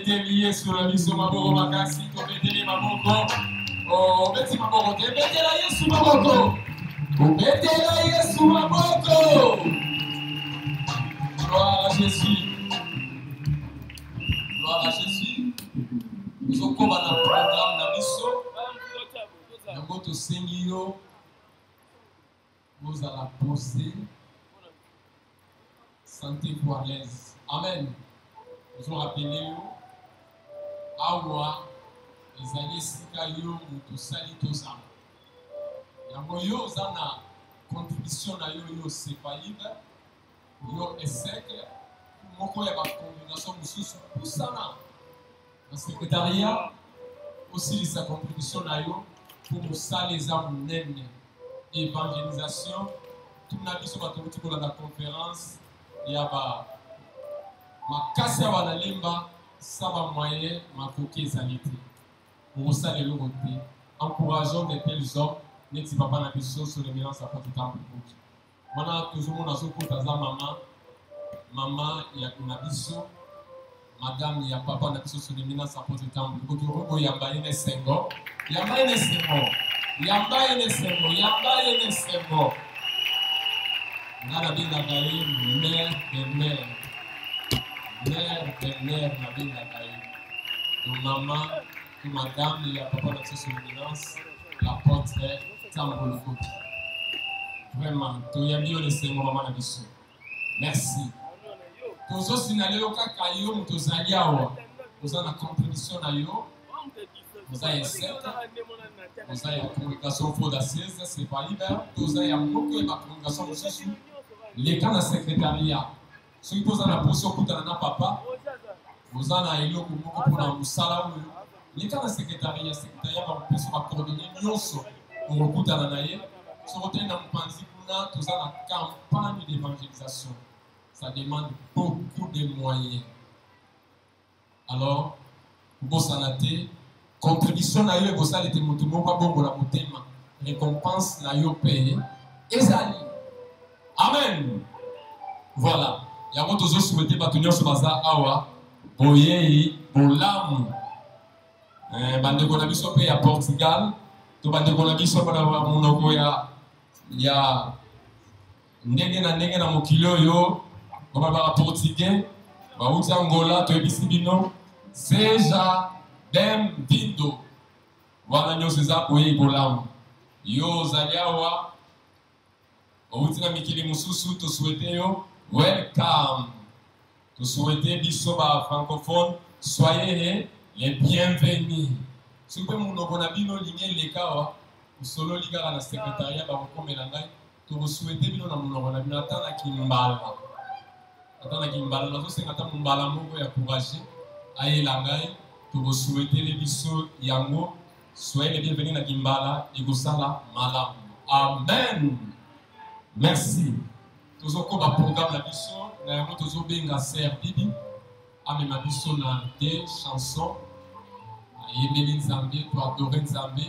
Lié sur la mission Maboko Makasi, Tobeteli Maboko, oh, Beti Maboko, Tobetela Yesu Maboko, Tobetela Yesu Maboko. Gloire à Jésus. Gloire à Jésus. Nous sommes comme dans le programme de la mission. Nous avons tous Seigneur. Vous allez poser. Sentez-vous à l'aise. Amen. Nous allons rappeler. Awa ezali sika yo mutu sali tozama yango yo oza na contribution na yo yo sepalible yo eseke moko ya bacombination mosusu pusana na secrétariat osilisa contribution na yo pour mosala eza monene évangélisation tuna biso bato boti kolanda conférence ya makasi ya banalemba Saba moyen, ma coquille sanité. Pour ça, les lots encourageons de tels hommes, n'était pas dans la sur l'éminence à porte temps pour vous. Voilà, toujours mon asso pour ta maman, il y a une abisso, madame, il y a papa, n'abisso sur l'éminence à porte temps pour vous. Il y a une sengo, il y a une sengo, il y a une sengo, il y a une sengo. Nada bien la gaïe, mère de mère. Mère de mère, ma vie n'a pas eu. Donc, maman, madame, il y a papa dans cette surveillance, la porte est tant le côté. Vraiment, tu y as mis le Seigneur, maman, la mission. Merci. Tous aussi, nous allons au cacaillou, nous allons à nous avons la compétition à yo. Nous avons nous avons la communication audacieuse, c'est pas libre. Nous avons beaucoup de communication aussi. Les cas de secrétariat. Ce qui pose la position pour ta papa, vous en avez eu pour la moussala. Les cas de secrétariat va pouvoir coordonner Nyonso pour le coup de la naïe. Sur le terrain de Panzi, nous avons la campagne d'évangélisation. Ça demande beaucoup de moyens. Alors, vous sanate, contribution na yo, vous allez te montrer, pas bon pour la motema, récompense na yo paye. Ezali. Amen. Voilà. yango tozo souhaiter bato nyonso baza awa boyei bolamu bandeko na biso pe ya Portugal to bandeko na biso bana monoko ya ndenge na mokili oyo baba portugais bauti Angola to ebisi bino seja bem-vindo wana nyonso eza boyei bolamu yo ozali awa outi na mikili mosusu tosouhaite yo welcome. Nous souhaitons biso ba francophone, soyez les bienvenus. Si vous avez mon abino ligne les cas, ou solo liga dans la secrétariat, ba comme l'angai, tu souhaitez bino na mon abino atana kimbala. Atana kimbala, nous sommes atana kimbala moko ya courage. Aye l'angai, tu souhaitez les biso yango, soyez les bienvenus na kimbala et gosala malam. Amen. Merci. Tous au combat programme la biso. Nous avons bien servi à mes biso na des chansons. Aimer Nzambe, tu adorer Nzambe.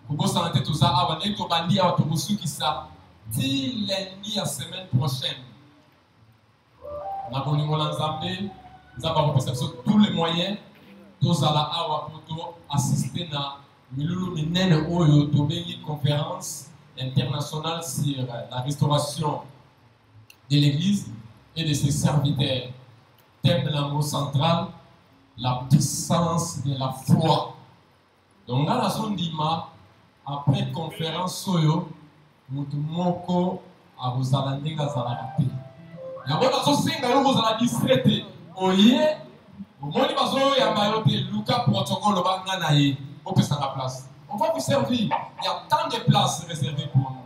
Pour vous santé tout ça, avant d'être au bandi à tout ceux qui ça dit lundi la semaine prochaine. Nous avons Nzambe, nous avons reçu tous les moyens. Tous à la awa pour assister à Milulu Minene Oyo Tobeli conférence internationale sur la restauration de l'Église et de ses serviteurs. Thème de l'amour central, la puissance de la foi. Donc, dans la zone d'Ima, après conférence, Soyo, Moutoumoko, à vous allanter à Zalagate. Et après, dans ce single, vous allez distraiter. Oye, vous m'avez dit, Yamayote, Lucas, protocole, le Banganaye, on peut s'en la place. On va vous servir. Il y a tant de places réservées pour nous.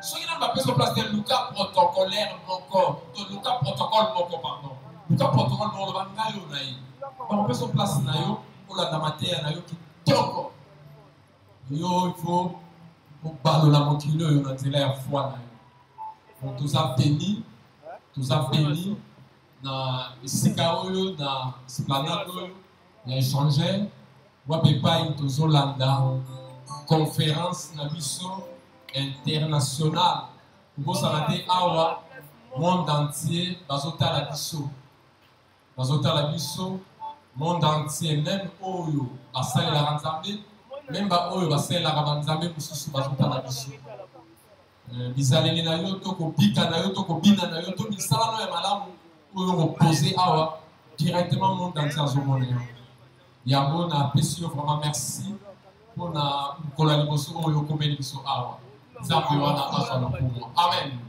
Ce qui n'a pas besoin de place de Lucas protocolaire, de Lucas protocole, pardon. Lucas protocole, le Banganaye. On peut se placer pour la matière qui toko. Yo, il faut parler la moquille, on a dit la foi. On tous a béni, na Sikaoyo, na Splanado, na échangé. On peut pas une Tozolanda conférence na biso internationale. Pour ça a été awa monde entier, bazota la biso. Monde entier, même Oyo, basale la Ranzambe, même Oyo, basale la Ranzambe, mususu bazota la biso. Bizaleli na yo, toko bika na yo, toko bina na yo, toko bisala no ya malamu, Oyo reposer awa, directement monde entier à Zomone. Yabo na pesio vraiment merci pour na kolani boso Oyo komeli biso awa. Zambe wana asala pour moi. Amen.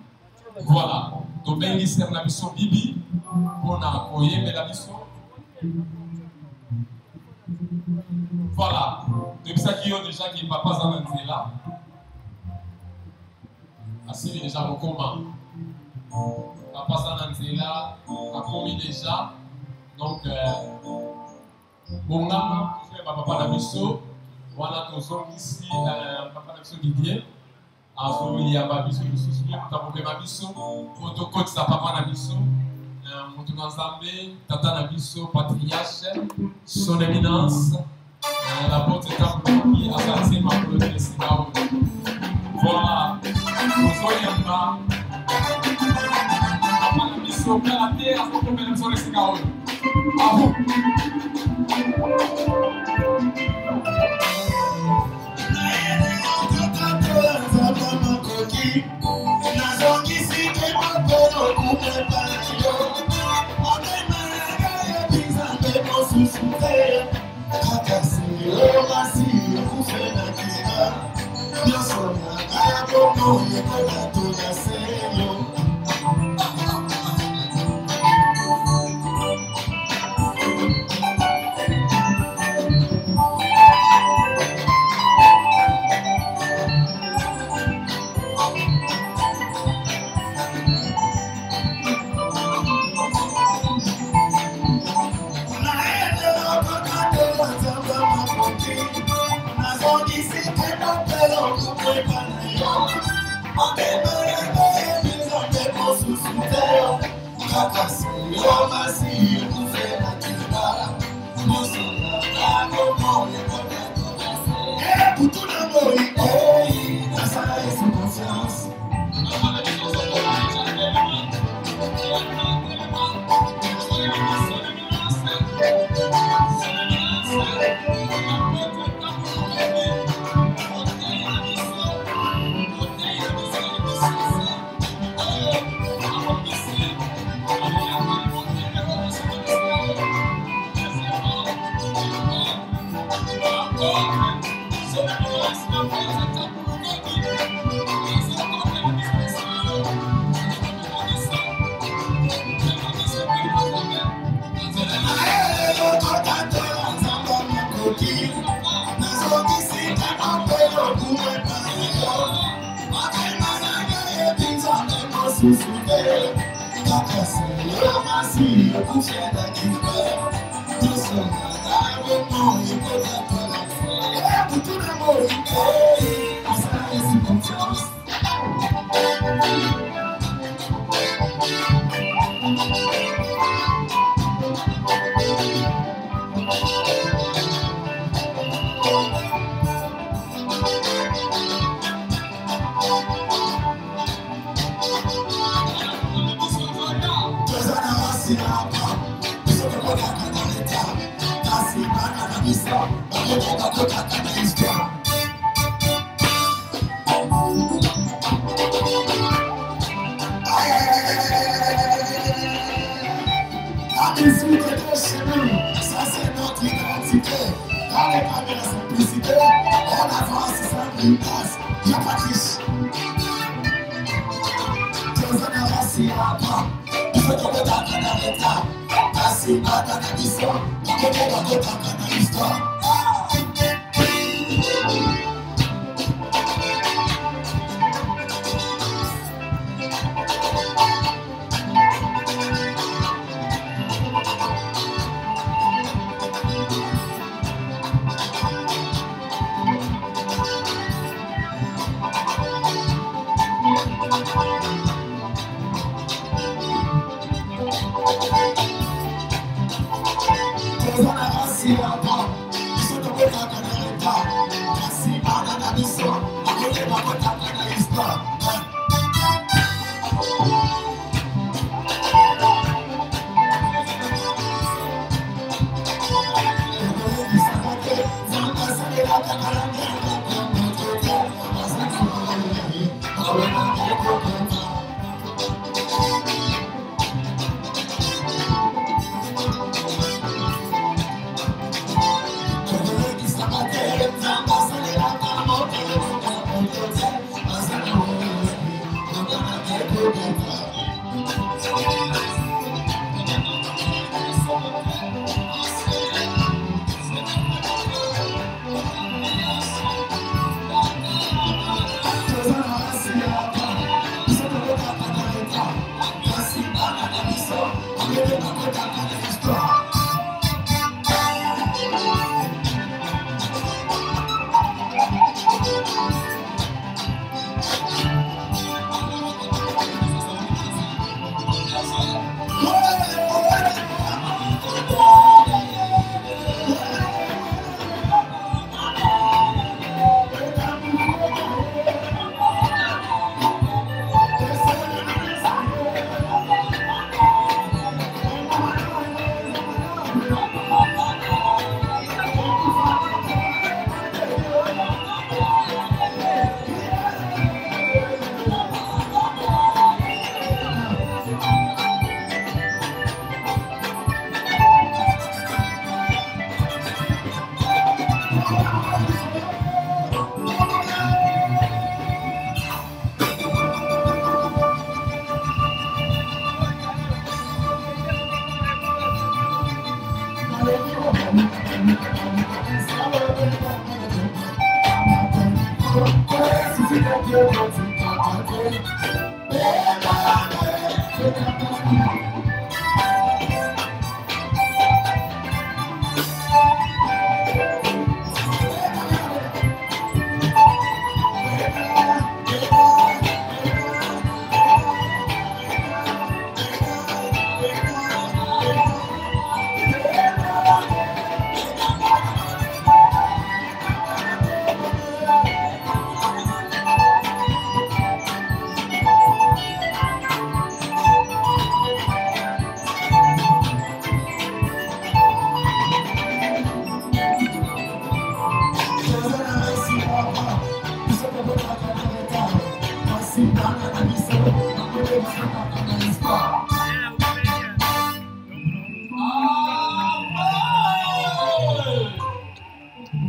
Voilà. To bengi ser na biso bibi, pour na koyeme la biso. Voilà. Depuis ça qui ont déjà qui papa Zananté là. Assez déjà recommand. Papa Zananté là a commis déjà. Donc bon là, papa la biso. Voilà nous sommes ici papa la biso Didier. Il y a ma biso de souci, tu as ma biso. Protocole ça papa la biso. Moutouganzambe, Tata Nabiso, patriarche, son éminence, la porte est qui a sorti ma colonne de Singao. Voilà, nous soyons là. Papa Nabiso, Kalaté, à son premier émission de Singao. À vous.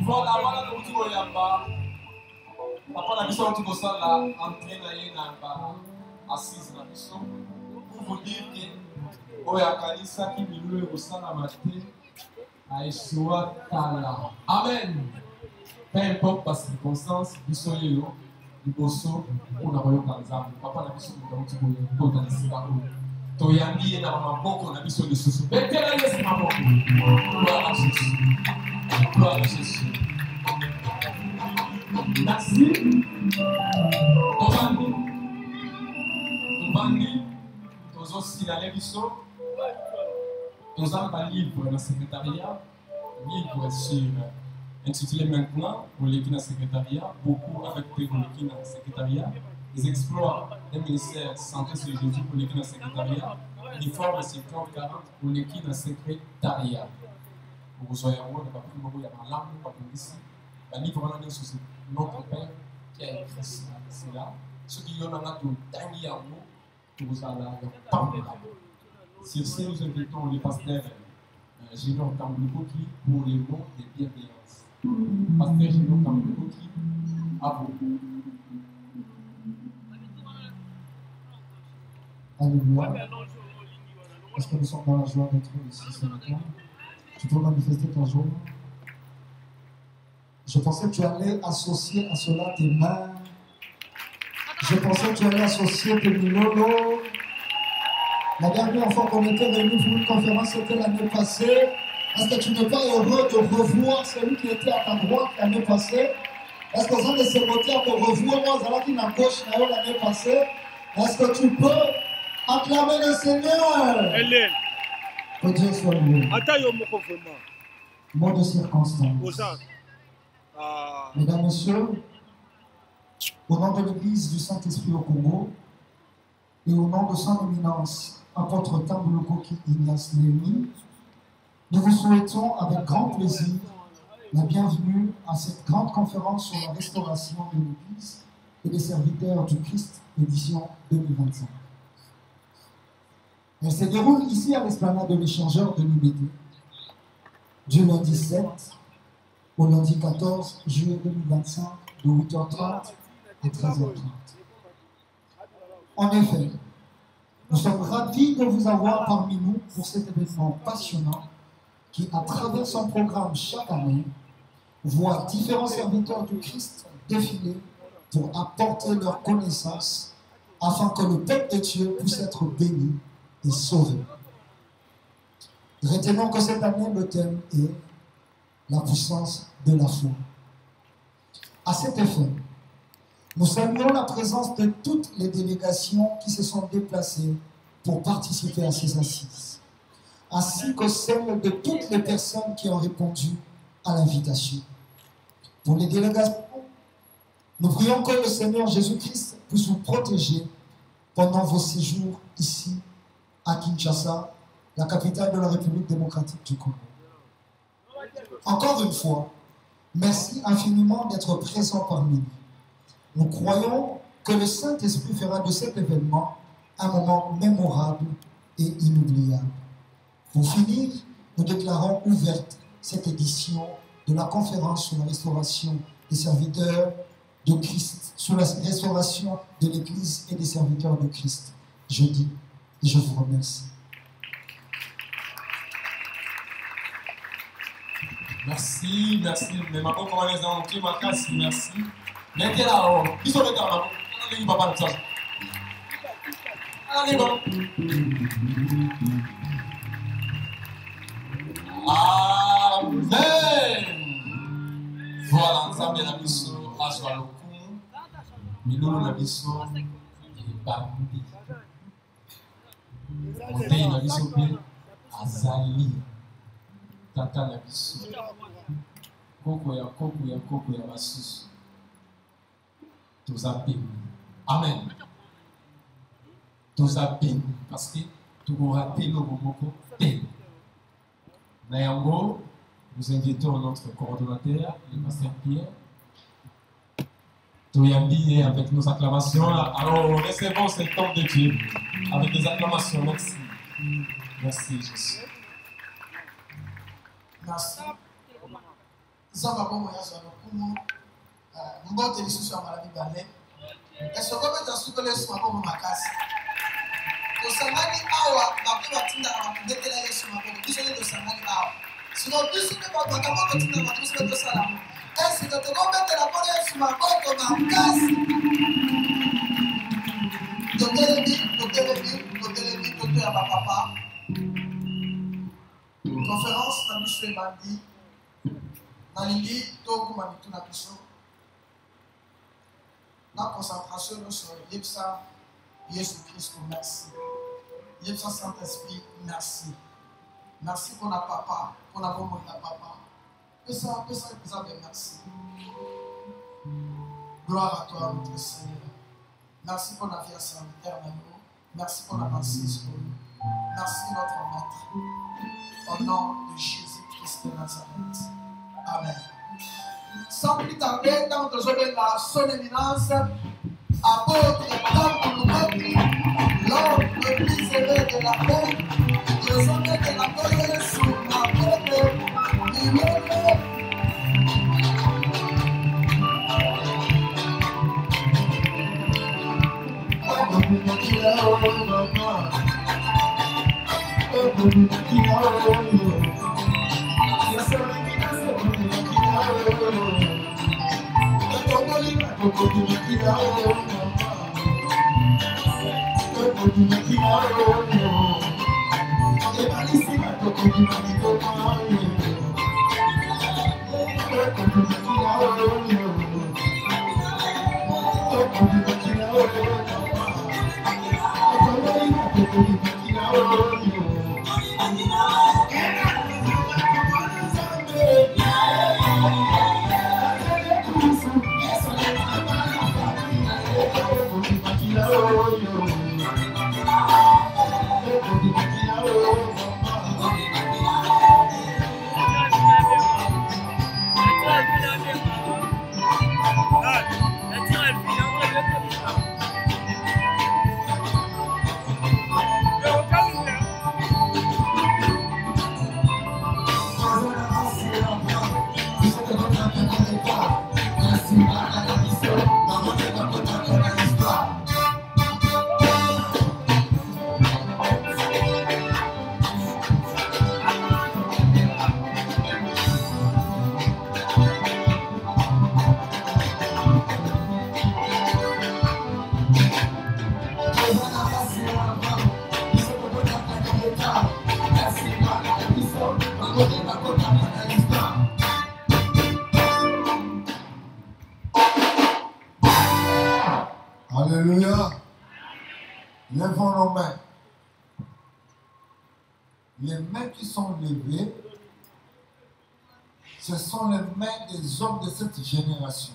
Voilà, voilà le retour au Yamba. Papa, la mission tout ça là, entrée dans assise la mission. Pour vous dire que Oyakalisa qui milou au sein de la matinée a échoué Tala. Amen. Peu importe la circonstance, mission yelo, liboso, on a voyé par exemple. Papa, la mission de l'autre pour dans les cigares. Toyambi est dans ma banque, on a mission de sous. Mais quelle est ma banque? Gloire à Jésus. Gloire à Jésus. Merci. Tobandi, tous aussi la l'émission. Tous un livre dans le secrétariat, livre sur intitulé maintenant pour l'équipe dans le secrétariat, beaucoup affectés pour l'équipe dans le secrétariat, les exploits des ministères santé sur Jésus pour l'équipe dans le secrétariat, uniforme 50-40 pour l'équipe dans le secrétariat. Pour vous soyez en haut, il y a un langue, pas de ici. Le livre là, c'est notre Père qui a écrit cela. Ceux qui ont tout dernier mot, vous allez pas. Sur ce, nous invitons les pasteurs Génon Kambukoki pour les mots de bienveillance. Pasteur Génon Kambukoki, à vous. Alléluia. Est-ce que nous sommes dans la joie d'être ici ce matin? Tu peux manifester ta joie? Je pensais que tu allais associer à cela tes mains. Je pensais que tu allais associer tes milolo. La dernière fois qu'on était réunis pour une conférence, c'était l'année passée. Est-ce que tu n'es pas heureux de revoir celui qui était à ta droite l'année passée? Est-ce que vous avez ce moteur de revoir moi, qui à gauche l'année passée? Est-ce que tu peux acclamer le Seigneur? Que Dieu soit loué. Mot de circonstance. Mesdames, Messieurs, au nom de l'Église du Saint-Esprit au Congo et au nom de son éminence, apôtre Tamboulokoki Ignace Némi, nous vous souhaitons avec grand plaisir la bienvenue à cette grande conférence sur la restauration de l'Église et des serviteurs du Christ, édition 2025. Elle se déroule ici à l'esplanade de l'échangeur de l'UBD, du lundi 7 au lundi 14 juillet 2025, de 8h30 à 13h30. En effet, nous sommes ravis de vous avoir parmi nous pour cet événement passionnant qui, à travers son programme chaque année, voit différents serviteurs du Christ défiler pour apporter leur connaissance afin que le peuple de Dieu puisse être béni et sauvé. Retenons que cette année, le thème est la puissance de la foi. À cet effet, nous saluons la présence de toutes les délégations qui se sont déplacées pour participer à ces assises, ainsi que celle de toutes les personnes qui ont répondu à l'invitation. Pour les délégations, nous prions que le Seigneur Jésus-Christ puisse vous protéger pendant vos séjours ici à Kinshasa, la capitale de la République démocratique du Congo. Encore une fois, merci infiniment d'être présent parmi nous. Nous croyons que le Saint-Esprit fera de cet événement un moment mémorable et inoubliable. Pour finir, nous déclarons ouverte cette édition de la conférence sur la restauration des serviteurs de Christ, sur la restauration de l'Église et des serviteurs de Christ. Je dis et je vous remercie. Merci, merci. Mais ma comment les gens qui m'a cassé, merci. Mettez là-haut. Qui sont les gars là-haut? Allez, papa, le sage. Allez, bon. Amen. Voilà, nous avons la mission à Swalokum. Nous la mission et Bambi. On a la mission à Zali. Tata la mission. Koko ya basus. Tous à peine. Amen. Tous à peine. Parce que tout aura raté nos moments peine. Nayango, nous invitons notre coordonnateur, le pasteur Pierre. Toyambi avec nos acclamations. Alors, recevons cet homme de Dieu avec des acclamations. Merci. Merci, Jésus. Merci. Zamba bomo ya zwa kumu mbote lisusu ya maladi balé. Est-ce que vous avez soufflé sur ma bomo makasi? To sangani awa bato batinda bakudetela Yesu maboko biso ne to sangani awa. Sino biso ne bakata batinda bato biso to sala. Est-ce que to betela kwa Yesu maboko makasi? Totelemi toto ya papa. Conférence na biso ebandi. Nalingi tokuma mitu na biso. La concentration sur l'Ipsa, Jésus-Christ, merci. L'Ipsa Saint-Esprit, merci. Merci pour la papa, pour la maman de la papa. Et ça, merci. Gloire à toi, notre Seigneur. Merci pour la vie à serviteur, merci pour la pensée sur nous. Merci, notre Maître. Au nom de Jésus-Christ de Nazareth. Amen. Sans plus tarder, dans notre journée de la son éminence, apôtre Tamboulou, l'homme le plus élevé de la paix, le sommet de la paix sur la paix, il est Alléluia. Lèvons nos mains. Les mains qui sont levées, ce sont les mains des hommes de cette génération.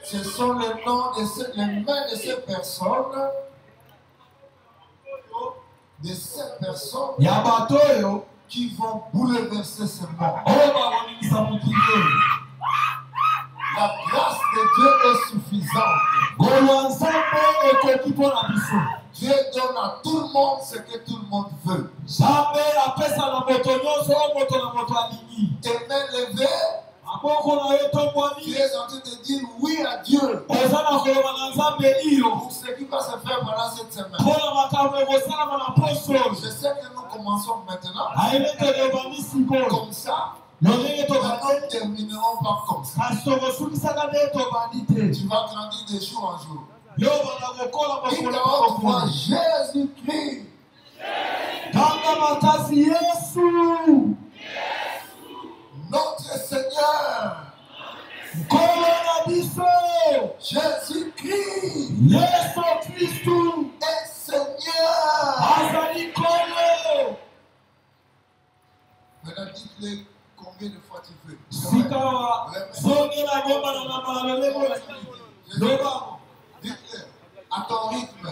Ce sont les mains de ces personnes, qui vont bouleverser ce monde. La grâce de Dieu est suffisante. Dieu donne à tout le monde ce que tout le monde veut. Tes mains levées, tu es en train de dire oui à Dieu pour ce qui va se faire pendant cette semaine. Je sais que nous commençons maintenant comme ça. Nous ne terminerons pas comme ça. Tu vas grandir de jour en jour. Et quand tu vois Jésus-Christ, notre Seigneur, Jésus-Christ est Seigneur. Maintenant, dites-le combien de fois tu veux. Dites-le à ton rythme.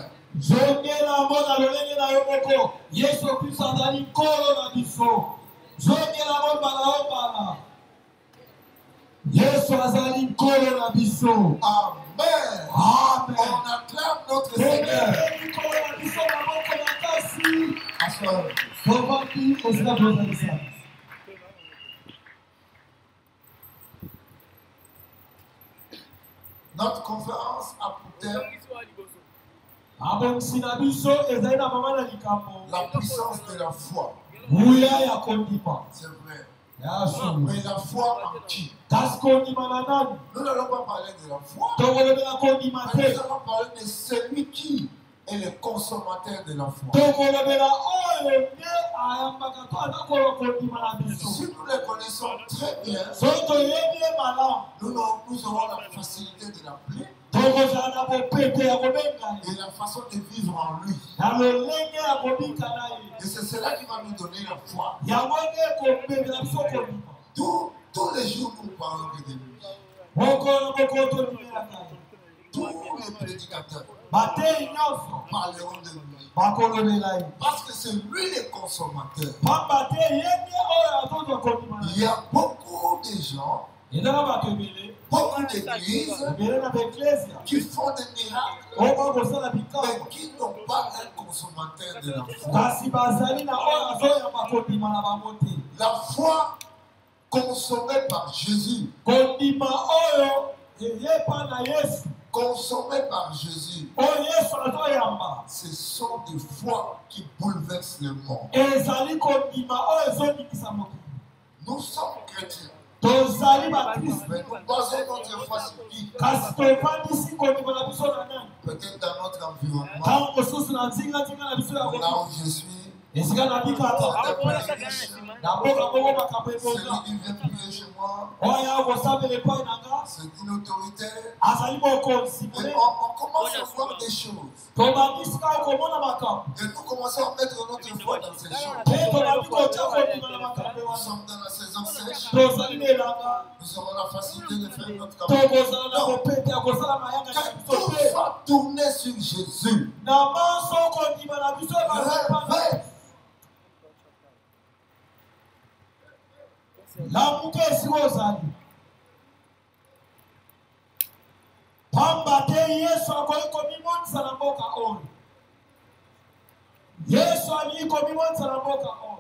Amen. On acclame notre Seigneur. Notre conférence a pour thème la puissance de la foi. C'est vrai. Mais la foi en qui? Nous n'allons pas parler de la foi, mais nous allons parler de celui qui est le consommateur de la foi. Si nous le connaissons très bien, nous aurons la facilité de l'appeler et la façon de vivre en lui. Et c'est cela qui va nous donner la foi. Tous les jours, nous parlons de lui. Tous les prédicateurs parleront de lui. Parce que c'est lui le consommateur. Il y a beaucoup de gens, beaucoup d'églises qui font des miracles, mais qui n'ont pas un consommateur de la foi. La foi consommée par Jésus. Consommé par Jésus, ce sont des foi qui bouleversent le monde. Nous sommes chrétiens, mais nous basons notre foi sur qui? Peut-être dans notre environnement, là où je suis. Celui qui vient prier chez moi, c'est une autorité. Et on commence à voir des choses. Et nous commençons à mettre notre foi dans ces choses. Nous sommes dans la saison sèche. Nous aurons la facilité de faire notre campagne. Que tout soit tourné sur Jésus. Lamuke esiwozani pambate Yesu akoiko mimonisa na mboka oyo. Yesu aliko mimonisa na mboka oyo.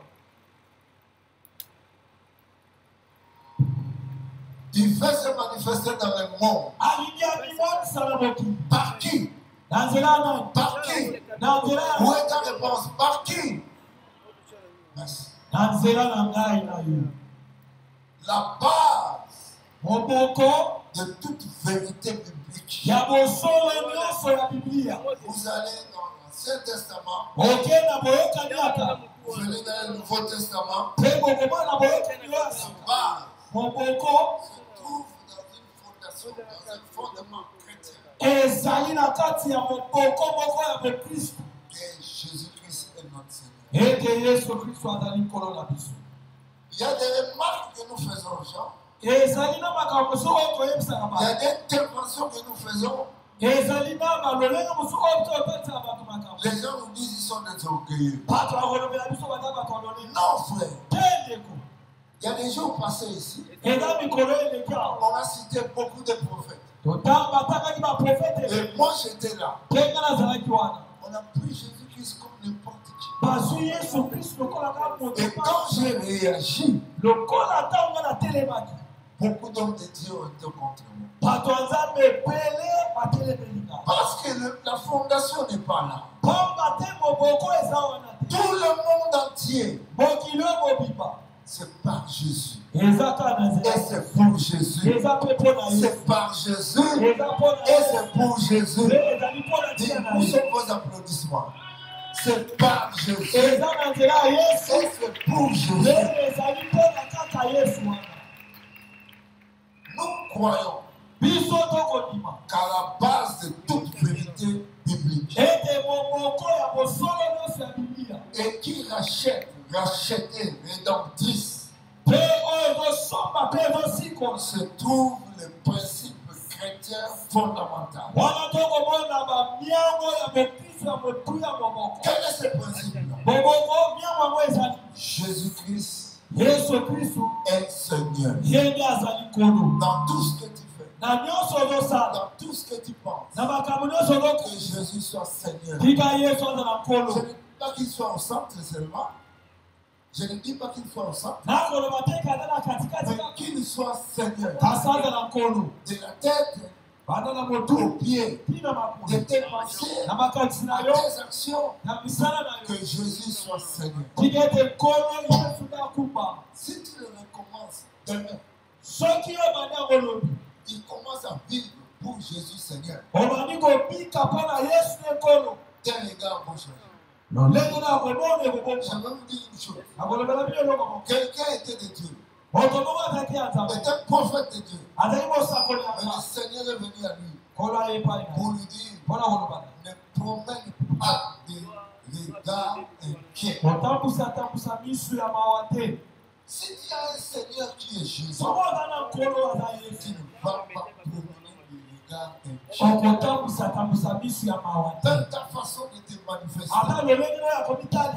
Il veut se manifester dans le monde. Par qui? Par qui? Où est ta réponse? Par qui? Merci. La base de toute vérité biblique. Vous allez dans l'Ancien Testament, vous allez dans le Nouveau Testament, la base se trouve dans une fondation, dans un fondement chrétien. Et Jésus-Christ est notre Seigneur. Il y a des remarques que nous faisons aux gens. Il y a des interventions que nous faisons. Les gens nous disent qu'ils sont des orgueilleux. Non, frère. Il y a des jours passés ici. On a cité beaucoup de prophètes. Et moi j'étais là. On a pris Jésus-Christ comme n'importe qui. Et quand j'ai réagi, beaucoup d'hommes de Dieu ont été contre moi. Parce que la fondation n'est pas là. Tout le monde entier, c'est par Jésus. Et c'est pour Jésus. C'est par Jésus. Et c'est pour Jésus. Où sont vos applaudissements? C'est par Jésus. Et c'est pour Jésus. Nous croyons qu'à la base de toute vérité biblique, et qui rachetait, rédemptrice, se trouve le principe chrétien fondamental. Quel est ce principe-là? Jésus-Christ est Seigneur. Dans tout ce que tu fais, dans tout ce que tu penses, que Jésus soit Seigneur. Je ne dis pas qu'il soit au centre seulement. Je ne dis pas qu'il soit au centre, mais qu'il soit Seigneur. De la tête aux pieds, de tes pensées, de tes actions, que Jésus soit Seigneur. Si tu le recommences demain, il commence à vivre pour Jésus Seigneur. Tes regards vont changer. Je vais vous dire une chose. Quelqu'un était de Dieu. Était un prophète de Dieu. Mais le Seigneur est venu à lui pour lui dire ne promène pas de regards inquiets. Si tu as un Seigneur qui est Jésus, tu ne vas pas promener de regards inquiets. Dans ta façon de te manifester,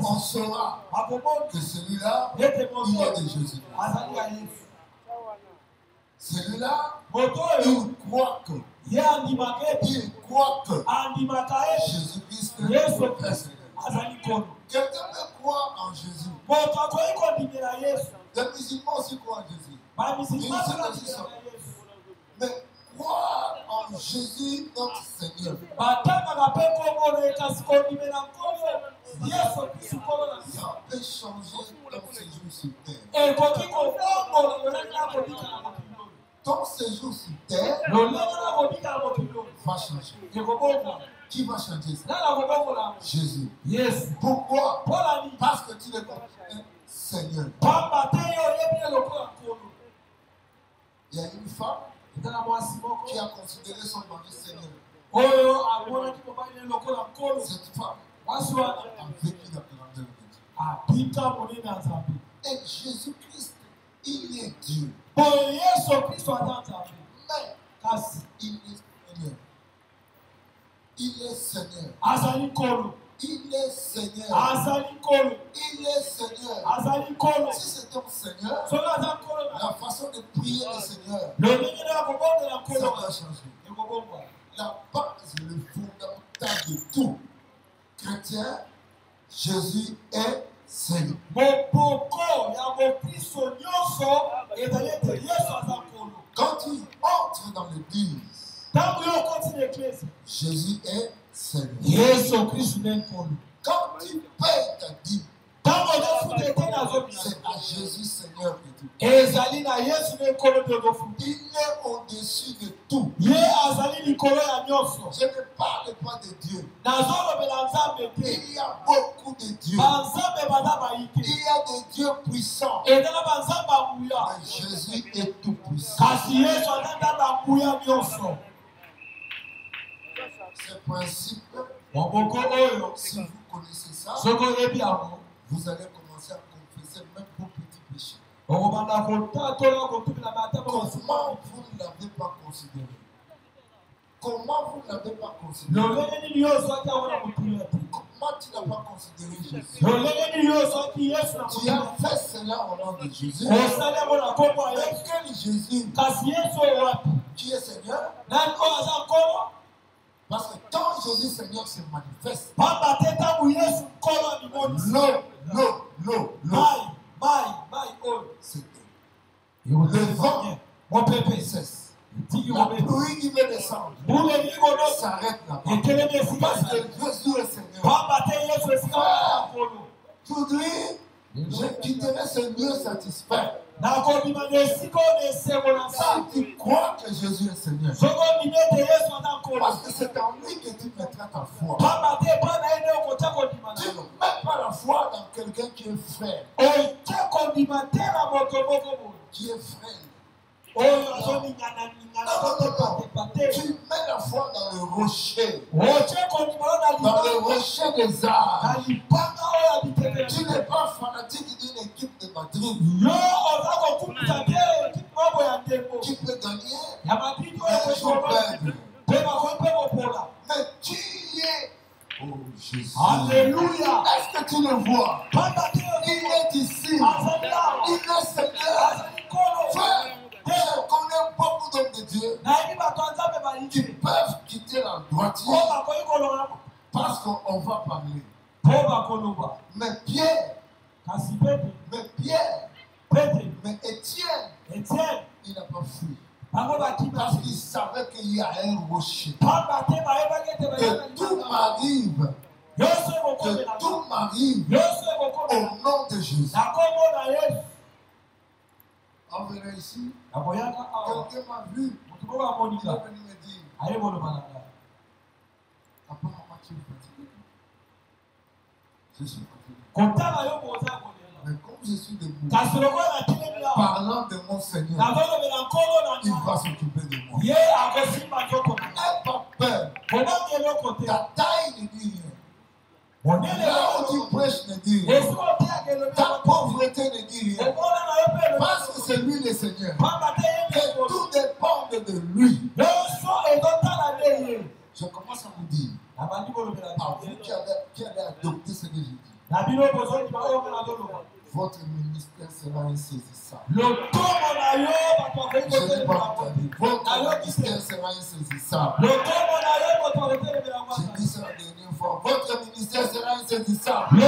on saura que celui-là, il est de Jésus. Celui-là, il croit que Jésus-Christ est Seigneur. Quelqu'un peut croire en Jésus. Les musulmans aussi croient en Jésus. Mais croire en Jésus notre Seigneur, ça peut changer ton séjour sur terre. Ton séjour sur terre va changer. Qui va changer ça? Jésus. Yes. Pourquoi? Parce que tu le connais, Seigneur. Il y a une femme qui a considéré son mari Seigneur. Cette femme a vécu la grandeur de Dieu. Et Jésus-Christ, il est Dieu. Mais il est Seigneur. Il est Seigneur. Il est Seigneur. Il est Seigneur. Si c'est ton Seigneur, la façon de prier le Seigneur, ça va changer. La base, le fondamental de tout chrétien, Jésus est Seigneur. Quand tu entres dans l'église, Jésus est Seigneur. Quand tu payes ta dîme, c'est à Jésus Seigneur que tu payes. Il est au-dessus de tout. Je ne parle pas de Dieu. Il y a beaucoup de dieux. Il y a des dieux puissants. Mais Jésus est tout puissant. Ce principe, si vous connaissez ça, vous allez commencer à confesser même vos petits péchés. Comment vous ne l'avez pas considéré? Comment vous ne l'avez pas considéré? Comment tu n'as pas considéré Jésus? Tu as fait cela au nom de Jésus. Mais quel Jésus qui est Seigneur? Parce que quand Jésus Seigneur se manifeste, le vent cesse. La pluie qui veut descendre s'arrête là-bas. Parce que Jésus est Seigneur. Aujourd'hui, je quitterai ce lieu satisfait. Si tu crois que Jésus est Seigneur, parce que c'est en lui que tu mettras ta foi. Tu ne mets pas la foi dans quelqu'un qui est frère. Qui est frère. Tu mets la foi dans le rocher. Dans le rocher des arts. Tu n'es pas fanatique d'une équipe de Madrid qui peut gagner et un jour perdre. Mais tu y es. Oh Jésus. Alléluia. Est-ce que tu le vois? Il est ici. Il est Seigneur. Frère, je connais beaucoup d'hommes de Dieu qui peuvent quitter la droiture parce qu'on va parler. Mais Pierre, mais Étienne, il n'a pas fui. Parce qu'il savait qu'il y a un rocher. Que tout m'arrive. Que tout m'arrive au nom de Jésus. En venant ici, quelqu'un m'a vu. Il est venu me dire, papa, tu es fatigué. Je suis fatigué. Mais comme je suis debout, parlant de mon Seigneur, il va s'occuper de moi. N'aie pas peur. Ta taille ne dit rien. Là où tu prêches ne dit rien. Ta pauvreté ne dit rien. Parce que c'est lui le Seigneur. Que tout dépend de lui. Je commence à vous dire, à vous qui avez adopté ce que j'ai dit, votre ministère sera insaisissable. Je n'ai pas entendu. Votre ministère sera insaisissable. J'ai dit ça la dernière fois. Votre ministère sera insaisissable.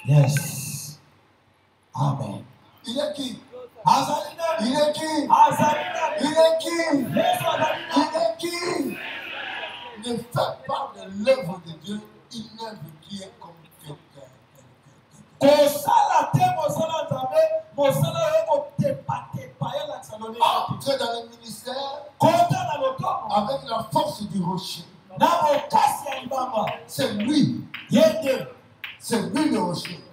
Yes. Amen. Il est qui? Il est qui? Il est qui? Il est qui? Ne faites pas de l'œuvre de Dieu une œuvre qui est comme quelqu'un. Entre dans le ministère avec la force du rocher. C'est lui. C'est lui le rocher.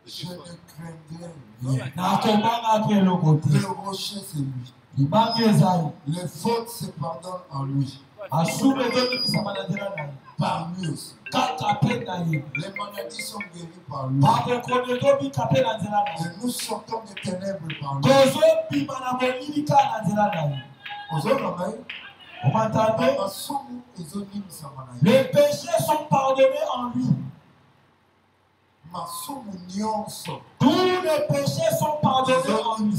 Je ne craindrai rien. Le rocher, c'est lui. Les fautes se pardonnent en lui. Par lui aussi. Les maladies sont guéries par lui. Et nous sortons des ténèbres par lui. Les péchés sont pardonnés en lui. Tous les péchés sont pardonnés en lui.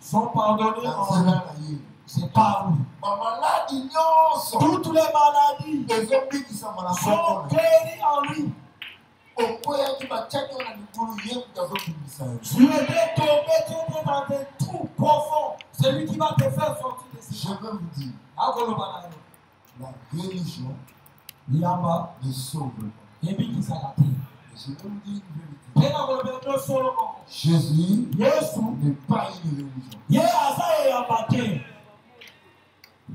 Sont pardonnés en lui. C'est par lui. Toutes les maladies sont guéries en lui. Tu étais tombé, tu étais dans des trous profonds. C'est lui qui va te faire sortir de ces trous. Je veux vous dire, la religion ne sauve pas. Je vais vous dire une vérité. Jésus n'est pas une religion.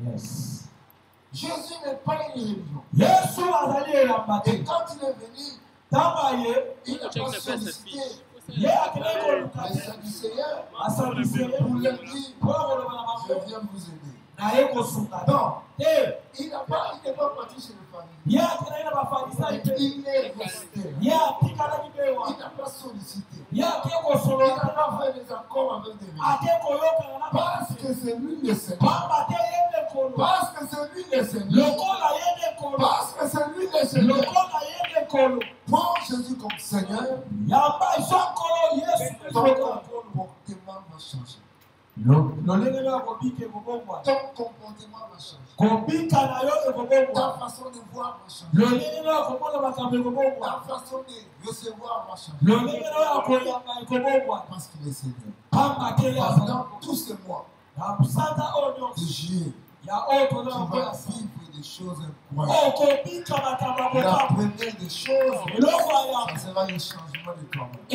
Yes. Jésus n'est pas une religion. Et quand il est venu, il n'a pas sollicité les Sadducéens pour leur dire, je viens vous aider. Non, il n'est pas parti chez le pharisiens. Il est resté. Il n'a pas sollicité. Il n'a pas fait des accords avec des gens. Parce que c'est lui le Seigneur. Parce que c'est lui le Seigneur. Parce que c'est lui le Seigneur. Prends Jésus comme Seigneur. Ton comportement va changer. Ton comportement va changer. Ta façon de voir va changer. Ta façon de recevoir va changer. Parce qu'il est Seigneur. Pendant tous ces mois de juillet, tu vas vivre des choses incroyables. La première des choses, ça sera un changement de toi-même.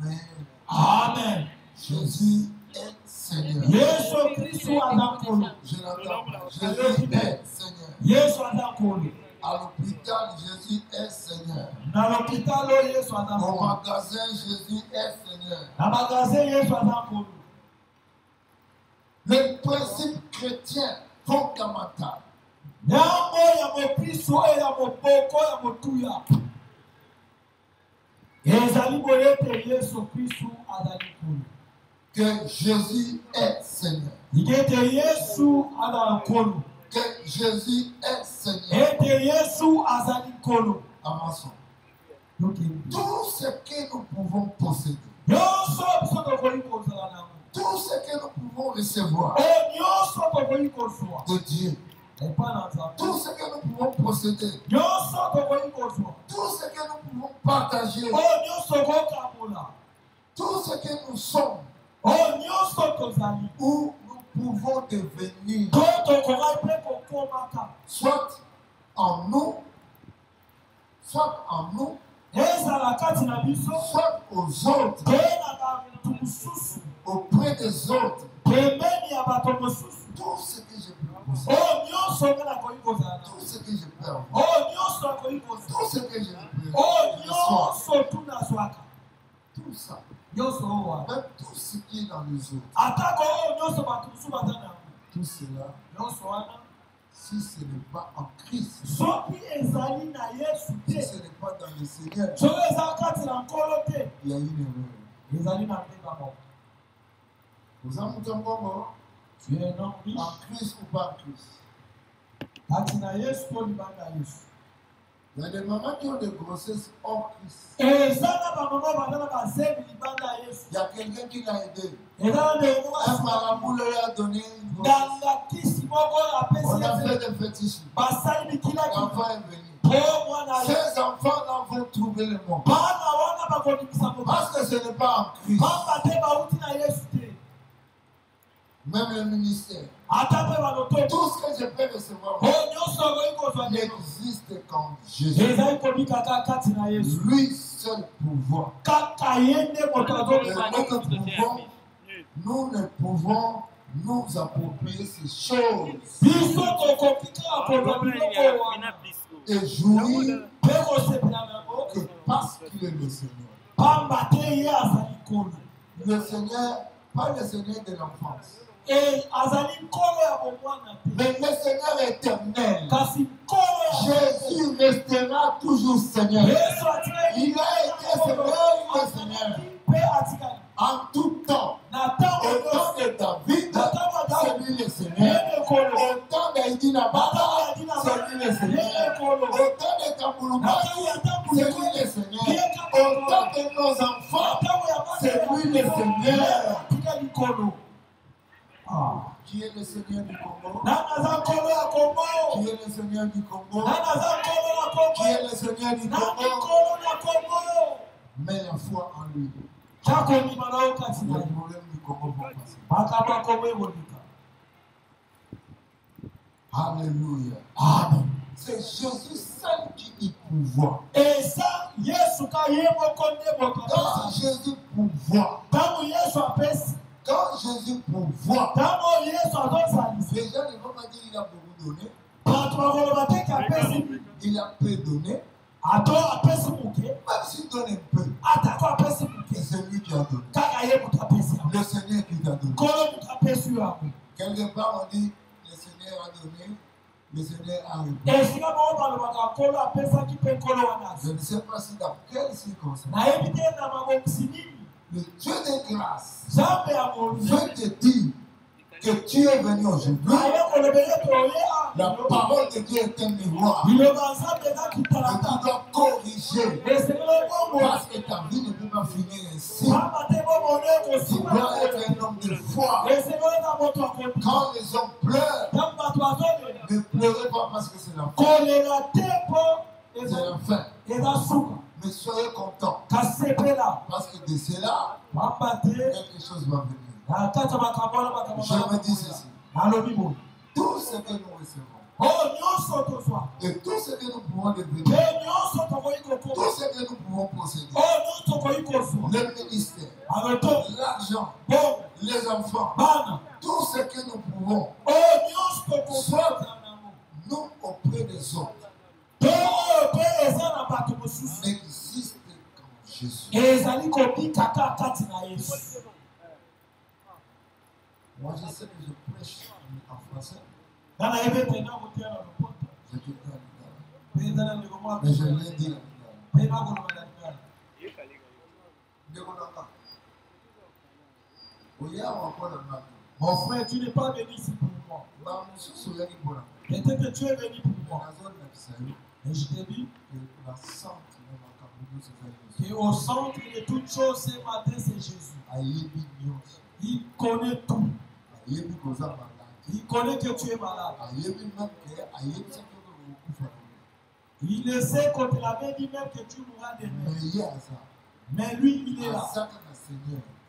Amen. Amen. Jésus est Seigneur. Je l'entends. Jésus est Seigneur. À l'hôpital, Jésus est Seigneur. Au magasin, Jésus est Seigneur. Les principes chrétiens fondamentaux. Que Jésus est Seigneur. Que Jésus est Seigneur. Avançons. Tout ce que nous pouvons posséder, tout ce que nous pouvons recevoir de Dieu, tout ce que nous pouvons posséder, tout ce que nous pouvons partager, tout ce que nous sommes, où nous pouvons devenir, soit en nous, soit aux autres, auprès des autres. Tout ce que je peux posséder, tout ce que je peux avoir, tout ce que je peux recevoir, tout ça, même tout ce qui est dans les autres, tout cela, si ce n'est pas en Christ, si ce n'est pas dans le Seigneur, il y a une erreur. Vous en montez encore, tu es un homme riche, en Christ ou pas en Christ. Il y a des mamans qui ont des grossesses hors Christ. Il y a quelqu'un qui l'a aidé. Un marabout leur a donné une grossesse. On a fait des fétiches. L'enfant est venu. Ces enfants-là vont trouver le monde. Parce que ce n'est pas en Christ. Même le ministère. Tout ce que je peux recevoir n'existe qu'en Jésus. Lui seul pouvoir. Nous ne pouvons nous approprier ces choses et jouir que parce qu'il est le Seigneur. Le Seigneur, pas le Seigneur de l'enfance. Mais le Seigneur est éternel. Jésus restera toujours Seigneur. Il a été Seigneur, il est Seigneur. En tout temps. Au temps de David, c'est lui le Seigneur. Au temps d'Aïdi Nabata, c'est lui le Seigneur. Au temps de Kamboulou-Baki, c'est lui le Seigneur. Au temps de nos enfants, c'est lui le Seigneur. Qui est le Seigneur du Congo? Qui est le Seigneur du Congo? Qui est le Seigneur du Congo? Mais la foi en lui. Le problème du Congo va passer. Alléluia. Amen. C'est Jésus seul qui y pouvoir. Quand Jésus pouvoir. Quand Jésus pouvoir, les gens ne vont pas dire qu'il a beaucoup donné. Il a peu donné. Même s'il donne un peu, c'est lui qui a donné. Le Seigneur qui t'a donné. Quelque part on dit le Seigneur a donné, le Seigneur a répondu. Je ne sais pas si dans quelle circonstance. Le Dieu de grâce veut te dire que tu es venu aujourd'hui. La parole de Dieu est un miroir. Et tu dois corriger. Parce que ta vie ne peut pas finir ainsi. Tu dois être un homme de foi. Quand les hommes pleurent, ne pleurez pas parce que c'est la fin. C'est la fin. Mais soyez contents. Parce que de cela, quelque chose va venir. Je me dis ceci. Tout ce que nous recevons, et tout ce que nous pouvons devenir, tout ce que nous pouvons posséder, le ministère, l'argent, les enfants, tout ce que nous pouvons, soit nous auprès des autres, n'existe qu'en Jésus. Moi, je sais que je prêche en français. Je mais je l'ai dit mon frère, tu n'es pas venu ici pour moi. Peut-être que tu es venu pour moi. Et je t'ai dit, Et au centre de toutes choses ce matin, c'est Jésus. Il connaît tout. Il connaît que tu es malade. Il le sait quand il avait dit même que tu mourras demain. Mais lui, il est là.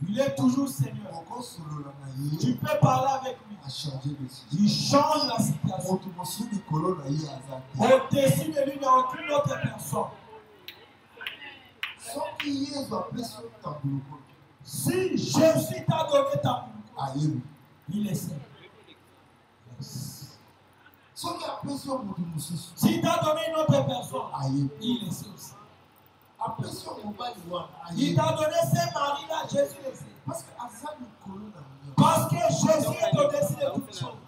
Il est toujours Seigneur. Tu peux parler avec lui. Il change la situation. Au-dessus de lui, il n'y a aucune autre personne. Si Jésus t'a donné ta boule, il est Seigneur. Si t'a donné une autre personne, il est Seigneur aussi. Il t'a donné ces maris-là, Jésus les sait. Parce que Jésus est au-dessus de toutes choses.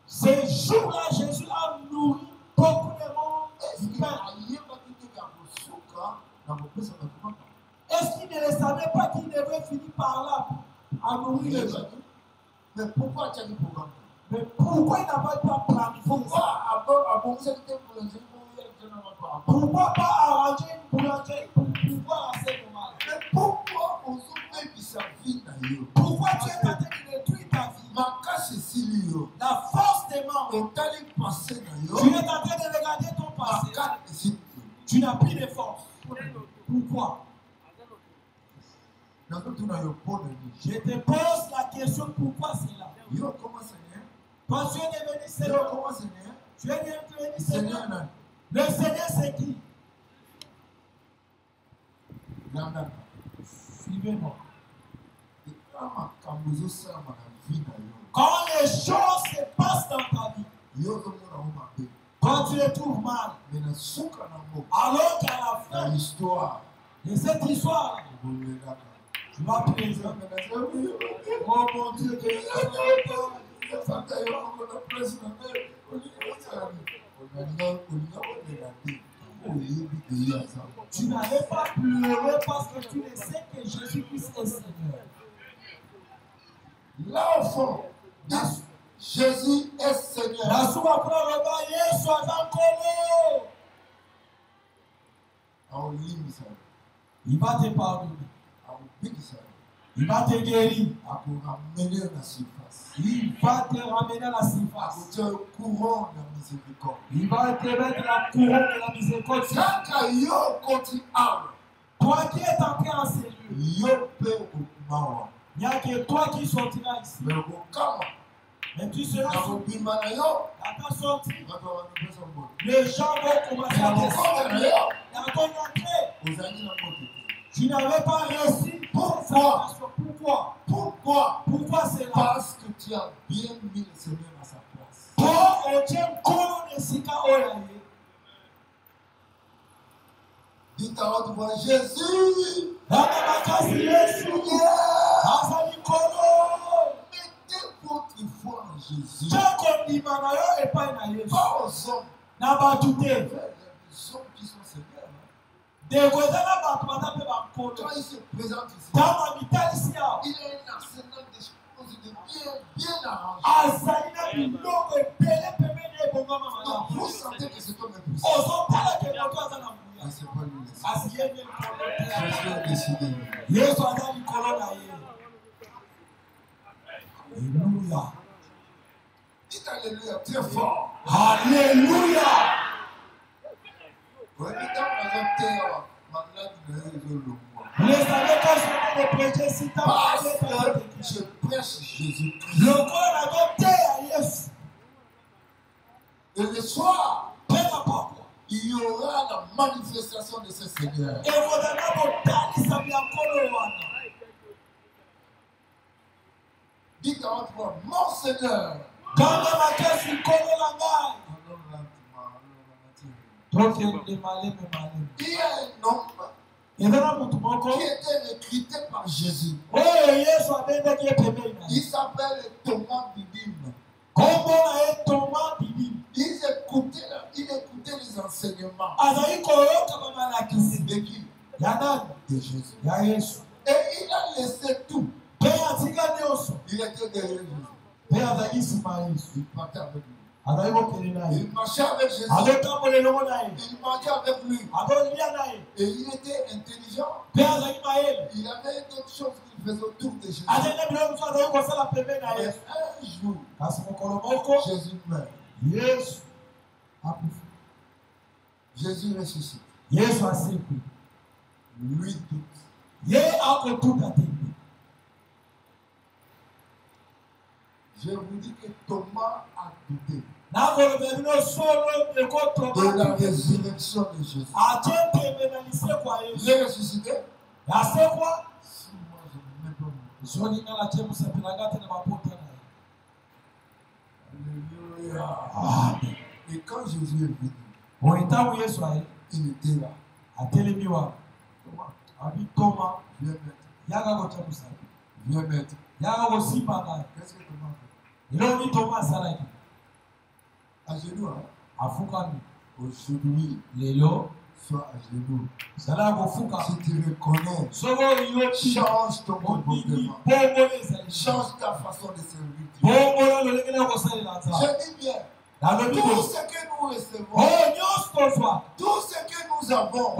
Ces jours-là, Jésus a nourri beaucoup de monde. Est-ce qu'il ne le savait pas qu'il devait finir par là à nourrir les gens? Mais pourquoi tu as dit programme? Mais pourquoi il n'a pas planifié? Pourquoi pas arranger une boulangerie pour pouvoir assez de mal? Mais pourquoi on s'ouvre sa vie? Pourquoi tu es en train de détruire ta vie? La force des membres. Tu es en train de regarder ton passé. Tu n'as plus de force. Pourquoi? Je te pose la question, pourquoi c'est là? Toi, tu es devenu Seigneur. Tu es devenu Seigneur. Le Seigneur, c'est qui? Suivez-moi. Quand les choses se passent dans ta vie, quand tu les trouves mal, alors qu'à la fin de cette histoire, tu vas plaiser. Oh mon Dieu, tu n'avais pas pleuré parce que tu ne sais que Jésus-Christ est Seigneur. Là au fond, Jésus est Seigneur. La souma pour le bas, Yesu azakolo. Il va te pardonner. Il va te guérir. Il va te ramener à la surface. Il va te mettre la couronne de la miséricorde. Toi qui es entré en ces lieux, il n'y a que toi qui sortiras ici. Mais tu seras sorti. À ta sortie, les gens vont commencer à te suivre. À ton entrée, tu n'avais pas réussi. Pourquoi? Pourquoi c'est là? Parce que tu as bien mis le Seigneur à sa place. Dites à haute voix, Jésus! Mettez votre foi en Jésus. Pas aux hommes. Les hommes qui sont seigneurs. Quand il se présente ici, il a un arsenal de choses bien arrangées. Donc vous sentez que cet homme est puissant. Mais c'est pas lui. Jésus a décidé. Alléluia. Dites Alléluia très fort. Alléluia. Vous savez quand je vais prêcher si tu as je prêche Jésus-Christ. Le corps adopté à Yesu. Et le soir, il y aura la manifestation de ce Seigneur. Dites à votre voix, mon Seigneur. Il y a un homme qui était recruté par Jésus. Il s'appelle Thomas Didyme. Il écoutait les enseignements. De qui? De Jésus. Et il a laissé tout. Il était derrière Jésus. Il partait avec lui. Il marchait avec Jésus. Il mangeait avec lui. Et il était intelligent. Il avait d'autres choses qu'il faisait autour de Jésus. Mais un jour, Jésus meurt. Jésus ressuscite. Lui doute. Je vous dis que Thomas a douté de la résurrection de Jésus. Il est ressuscité. Si moi je ne mets pas mon Alléluia. Et quand Jésus est venu, il était là. Thomas, viens mettre. Qu'est-ce que Thomas fait? À genoux, hein? Aujourd'hui, sois à genoux. Si tu reconnais, change ton comportement. Change ta façon de servir Dieu. Je dis bien, tout ce que nous recevons, tout ce que nous avons,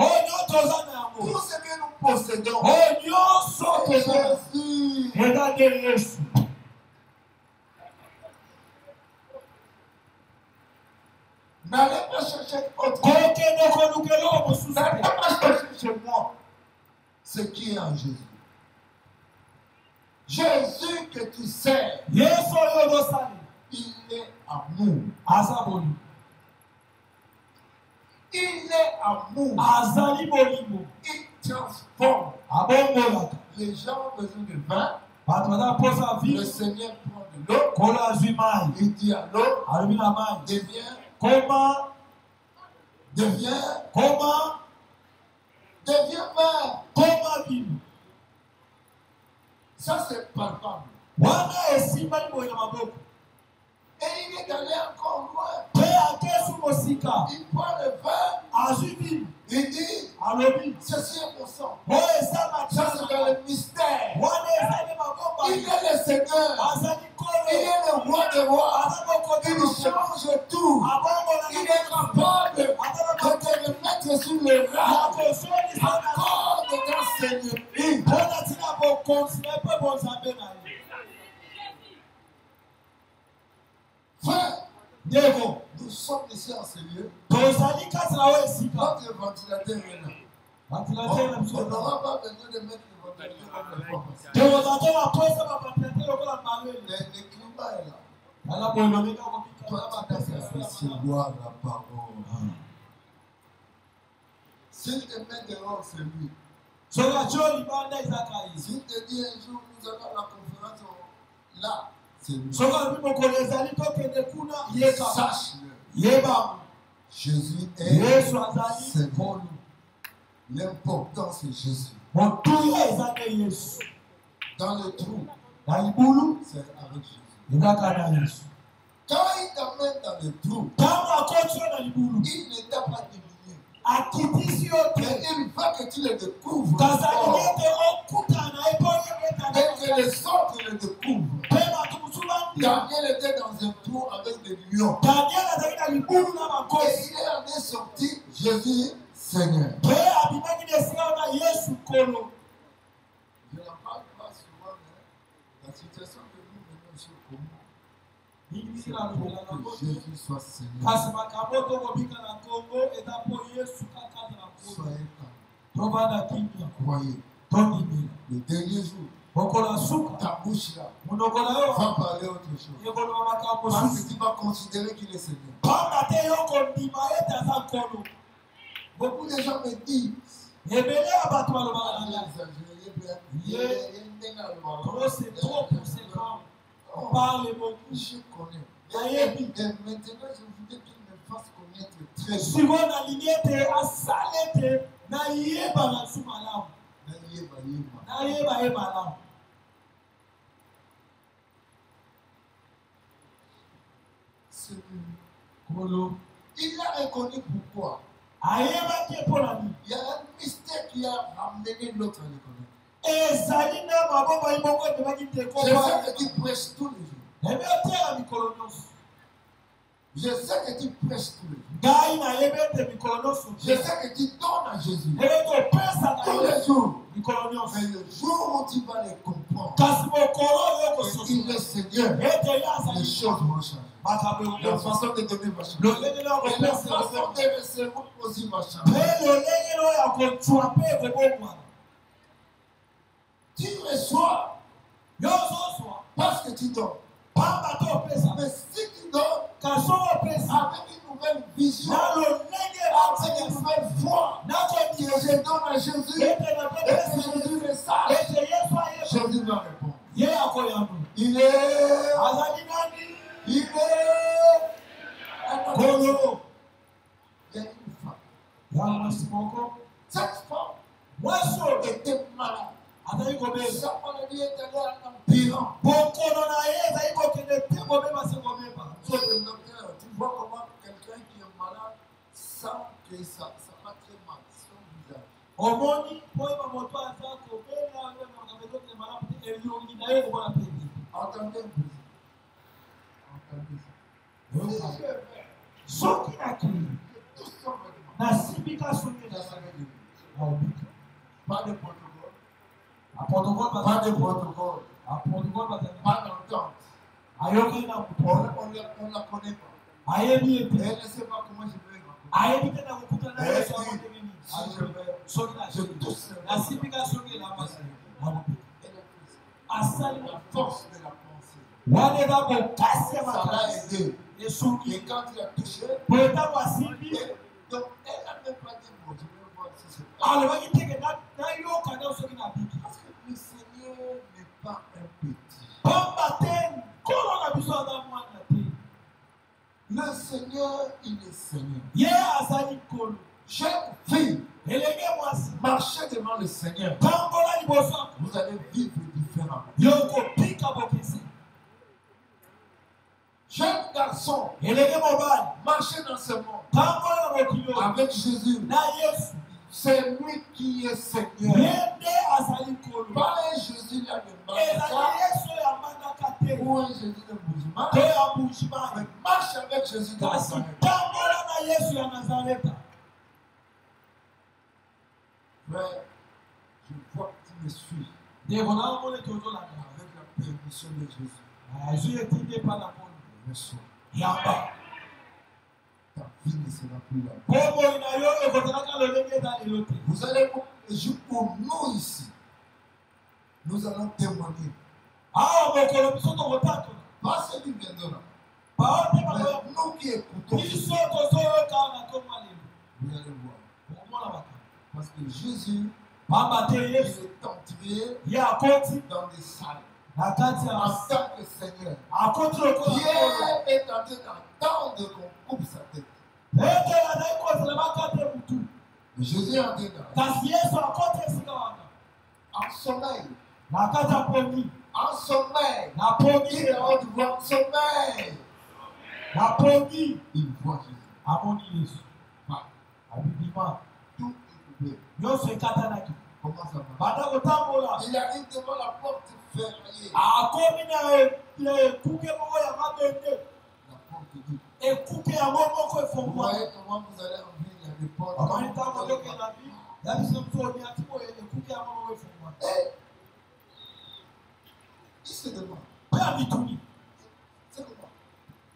tout ce que nous possédons, c'est Jésus. N'allez pas chercher autre chose. N'allez pas chercher chez moi ce qui est en Jésus. Jésus que tu sers, il est amour. Il est amour. Il transforme. Les gens ont besoin de vin. Le Seigneur prend de l'eau. Il dit à l'eau, deviens vin. Ça c'est palpable. Et il est allé encore loin. Il prend le vin. Il dit, ceci est mon sang. Ça c'est dans le mystère. Il est le Seigneur. Il est le roi des rois. Il change tout. Il est capable de te remettre sur le rail. Encore de t'enseigner. Frère, nous sommes ici en ce lieu. Notre ventilateur est là. On n'aura pas besoin de mettre le ventilateur. Le climat est là. Toi, tu dois recevoir la parole. S'il te met dehors, c'est lui. S'il te dit un jour, nous allons à la conférence là, c'est lui. Sache-le. Jésus est Seigneur. L'important, c'est Jésus. Dans le trou, c'est avec Jésus. Quand il t'amène dans le trou, il ne t'a pas diminué. Mais il veut que tu le découvres. Et que les autres le découvrent. Daniel était dans un trou avec des lions. Et il est allé sortir, Jésus Seigneur. Je ne la parle pas souvent, mais la situation que nous menons sur Congo, c'est pour que Jésus soit Seigneur. Soyez calme. Croyez. Le dernier jour, ta bouche là va parler autre chose. Parce que tu vas considérer qu'il est Seigneur. Beaucoup de gens me disent, on parle beaucoup, je connais. Et maintenant, je voudrais qu'il me fasse connaître très bien. Il l'a reconnu pourquoi? Il y a un mystère qui a ramené l'autre à le connaître. C'est ça qu'il prêche tous les jours. Je sais que tu prêches tous les jours. Ngai nayebi ete mikolo nyonso. Je sais que tu donnes à Jésus Topesaka tous les jours. mikolo nyonso. Mais le jour où tu vas les comprendre, Kasi mokolo oyo qu'il est Seigneur, ete ye les azali choses vont changer. makambo La façon de donner va changer. lolenge na Et la kopesa façon de recevoir aussi va changer. mpe lolenge oyo ya kozwa mpe ekobongwana. Tu reçois Yo ozozwa parce que tu donnes. pamba te opesa. Mais si tu donnes Kasi opesa avec une nouvelle vision, na lolenge avec une nouvelle foi, que je donne à Jésus, et que Jésus le sache, ete yesu ayeba Jésus va répondre. ye akoyamba. Il est Azali nani? Il est un Kolo. Il y a une femme. Ya mwasi moko. Cette femme Mwasi oyo était malade. azali kobela. Sa maladie est allée en empirant. Bokono na ye ezali kokende te kobeba se kobeba. Sur le docteur, tu vois comment quelqu'un qui est malade sent que ça va très mal. Son visage. Omoni po yeba moto aza kobela yo na makambo ezoke malamu te elongi na ye ekokola pete. Entendez un peu. Entendez ça. Soki nakili Tout son vêtement. nasibika soki Ça s'arrête de lui. naobika. Pas de protocole. A protocole Pas de protocole. a protocole bazali. Pas d'entente. Ayoki na On moto. ne la connaît pas. Ayebi Elle ete. ne sait pas comment je vais raconter. Ayebi te na kokutana na yesu akote nini. Si je vais, Soki je nakili touche nasibika soki elamba naobika. Elle a fait Asali ça. La force de la pensée. wana eza kokasi ya Ça l'a makasi aidé. esungi Et quand il a touché, po ntango asimbi donc elle n'a même pas dit bon, je vais voir si c'est pas. alobaki teke nayoka nde soki nabiki Parce que le Seigneur n'est pas un petit. pamba te nkolo na biso aza mwana te Le Seigneur, il est Seigneur. ye azali nkolo. Chaque fille, elenge mwasi marchez devant le Seigneur. tambola liboso ya Vous allez vivre différemment. yo kopika bokesi. Chaque garçon, elenge mobali marchez dans ce monde tambola na mokili oyo avec Jésus. na yesu C'est lui qui est Seigneur. ye nde azali nkolo. Pas un Jésus là de ezali Mbaka yesu oyo amandaka te ou un Jésus de Bouzima. to ya bujimani. Mais marche avec Jésus de kasi Nazareth. tambola na yesu ya nazareta. Frère, je vois que tu me suis ndeko naomona ete ozolanda avec la permission de Jésus. azwi etindi epa na nkolo Reçois. yamba Ta vie ne sera plus là. bomoi na yo ekozalaka lolenge eza lelo te. Vous allez le jour où nous ici, nous allons témoigner. awa mokolo biso tokotatola Pas ceux qui viendront là. bao te Mais bakoya nous qui écoutons, biso tozoyoka na ntongo lelo vous allez voir. okomona bato Parce que Jésus, pamba te il yesu est entré ye akoti dans des salles na kati en ya tant que Seigneur. akoti lokola Pierre est en train d'attendre qu'on coupe sa tête. ete azali kozela bakate mutu Mais Jésus est en train d'attendre. kasi yesu akoti esika wana En sommeil. na kati ya poni En sommeil. na Il poni est en train de voir en sommeil. na poni Il voit Jésus. amoni yesu Pas. abibima Tout est coupé. nyonso ekatanaki Comment ça va? banda kotambola Il arrive devant la porte fermée. akomi na ekuke moko ya mabende La porte dit. ekuke yango moko Vous efongwama voyez comment vous allez ouvrir les portes. bamani ntango ozokenda bi ya biso biso oniati boye ekuke yango moko efongwama Il se demande. mpe ya bituni C'est comment?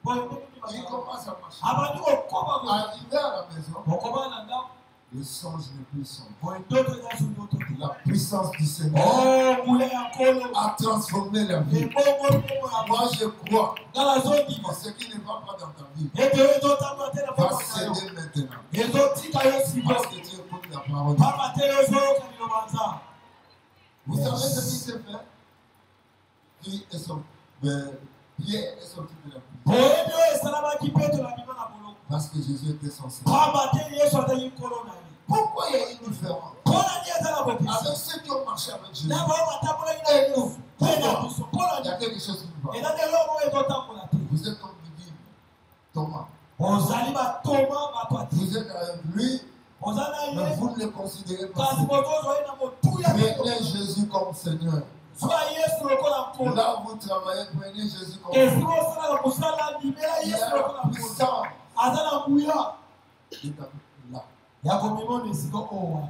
boye Il commence à marcher. abandi kokoma boye Arrivé à la maison, okoma na ndako le songe n'est plus sombre. boye ndoto eza so ndoto te La puissance du Seigneur nguya ya nkolo a transformé la vie. ebongo moko ya Moi, je crois nga nazondima que ce qui ne va pas dans ta vie ete oyo ezotambola te na va moko na yo céder maintenant. ezotika yo siko Parce que tu écoutes la parole. pamba te yo ezoyoka liloba nzambe. Vous savez ce qui s'est fait? Pierre est sorti de la prison. boyebi oyo esalamaki mpe tolabima na boloko Parce que Jésus était son Seigneur. pamba te yesu azali nkolo na ye Pourquoi il y a une différence mpona nini eza na avec bokisi ceux qui ont marché avec Jésus? na bao batambolaki na yesu mpe na biso mpona Il y a nini quelque chose qui ne va pas. eza nde eloko oyo ezotambola te Vous êtes comme Didier, Thomas. ozali batoma bato ati Vous êtes avec lui, oza na mais ye vous ne le considérez pas. kasi bozozwa ye na motuya Prenez Jésus comme Seigneur. zwa yesu lokola nkolo Là où vous travaillez, prenez Jésus comme esi Seigneur. osalaka kosala ndimela Il y yesu a la lokola nkolo puissance Azana Mouya. Là. Yakomimo ne siko owa.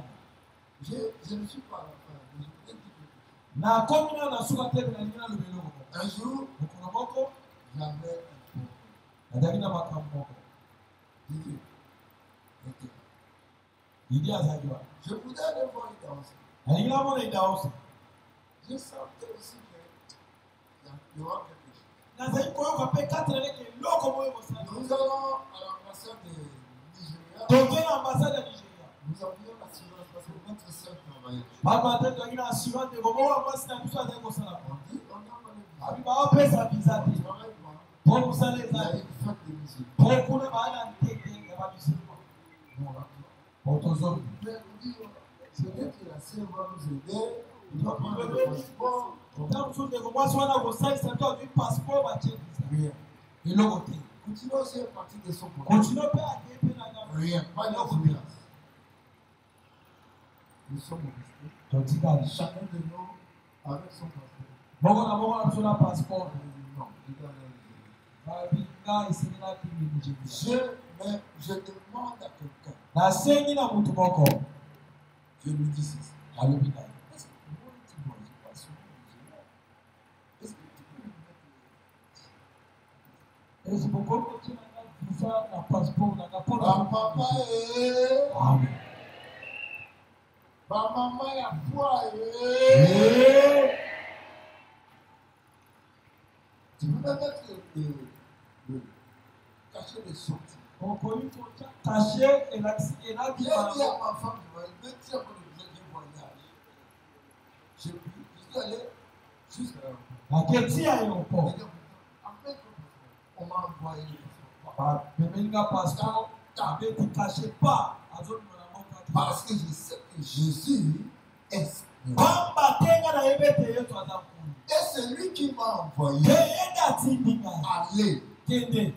Je ne suis pas à la fin. Je vais dire quelque chose. Na komina na suka tebe na lingana lobelo ko. Un jour, Mukuna moko j'avais un peu. nadakina makamoko. Dit, Idi azajwa. je voudrais aller voir une danse. Alingana mona idaosa. Je sentais aussi qu'il y aura quelque chose. Nazai koyo kape 4 leke loko moyo mosala. Nous allons à l'ambassade de Nigeria. Toke na ambassade ya Nigeria. Nous avions l'assurance parce que notre seul travaillait. Baba tete ngina assurance de gomo wa basi na biso azai kosala. On dit, on a parlé de Abi ba opesa visa te. Pour musala il y a ezali. une fête de musique. Pour kuna baana nteke ya ba musulman. Pour tozo. Mais on dit, c'est vrai que la sœur va nous aider. Il doit prendre le passeport. Tant que de gomo swana ko sai sa to du passeport ba che visa. Rien. Eloko te. Continuons aussi à partir de son point. Continue pe a kepe na ga. Rien. Pas d'influence. Nous sommes au respect. Totika. Chacun de nous avec son passeport. Boko na boko na sona passeport. Non, il doit aller. Babi nga isinina ki Nigeria. Je demande à quelqu'un. Na sengi na mutu moko. Je lui dis ceci. Alobi na. Est-ce que moi, tu vois, je passe sur le Nigeria? Est-ce que tu peux me mettre. Esi boko ti na visa na passeport na ga pona. Papa Amen. maman ya foi. Tu peux me mettre le cachet de sortie. Okoli ko cacher et la Viens dire à ma femme, je vais me dire pour le voyage. Je suis allé jusqu'à la keti aéroport. on m'a envoyé le passeport. Ba bemenga passeport abe ti cacher pas azoni na monka. Parce que je sais que Jésus est Bamba tenga na ebete yetu adamu. et c'est lui qui m'a envoyé. Kenda tindinga. Allez. Kende.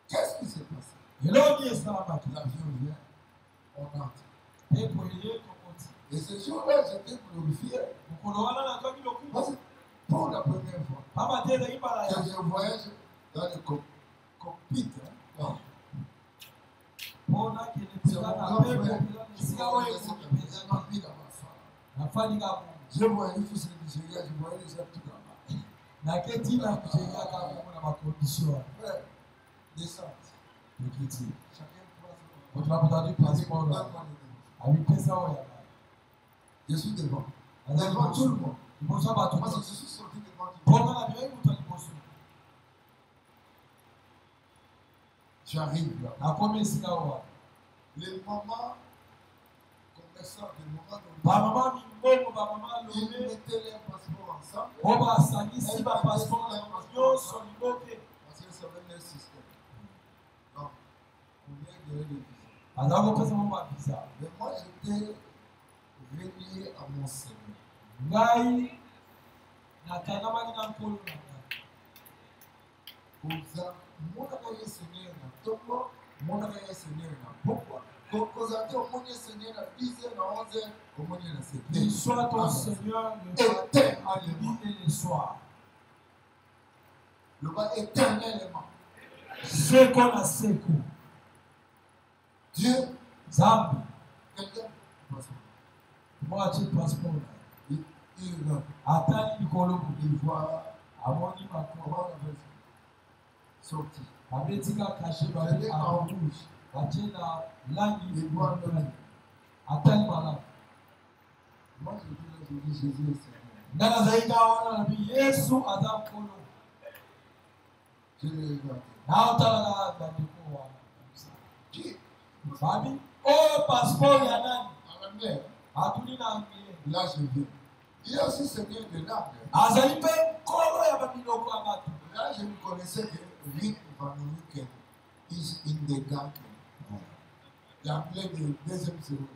Qu'est-ce qui s'est passé? Eloni esalamaki. L'avion vient, on entre. Epoye kokoti. Et ce jour-là, j'étais glorifié. Mukolo wana na toki lokuba. Parce que pour la première fois, Baba tena ibala ya. que je voyage dans le cockpit. Non. Pona kele C'est pesa mon na grand pepo frère. pesa Je sika voyais oyo ce ko que pesa. j'ai appris dans ma femme. Na fani ka mu. Je voyais tous les Nigériens, je voyais les gens tout là-bas. Na keti na kujenga ka mu na makondisio. Frère, descente. Ekiti. Chacun prend son Kwa tunapotoa du passeport na abi pesa oyo. Je suis devant. Devant Devant tout le monde. Ibosa ba Moi, tout. je suis sorti devant tout le monde. Pona na bien mutu aliposu. J'arrive là. Na komi esika oyo. Les mamans commerçants, les mamans Ba mama mingongo ba mama ils lobe. mettaient leurs passeports ensemble. Oba asangisi ba passeport na nyonso liboke. Parce que ça avait leur système. Non. On vient de le visa. Azako pesa mo ba visa. Mais moi, j'étais relié à mon Seigneur. Ngai na kanamaki na nkolo na ngai. Koza, mon amour Seigneur na Togo, mon amour Seigneur na Pourquoi? Koza, ton mon Seigneur na 10h, na 11h, au mon na 7h. Qu'il soit ton Seigneur le matin, à midi et le soir. Le bas éternellement. Seko na seko. Dieu, Zambi. quelqu'un, Moi, j'ai le passeport. il Atali likolo il voit amoni makoma. comment on appelle ça? Sorti. Abetika caché Il bale est en en rouge. batie na langi Il voit le nom. atali malamu. Moi, je dis Jésus est Seigneur. Ngana zaika wana na bi Yesu aza nkolo. Je le regarde. Na otala na bandeko wana. Qui? Babi, oh passeport ya nani? En anglais. Atuli na anglais. Là, je viens. Il est aussi Seigneur de l'âme. Azali pe nkolo ya babiloko ya bato. Là, je ne connaissais que Rick Van Wicken. Is in the garden. L'anglais de deuxième seconde.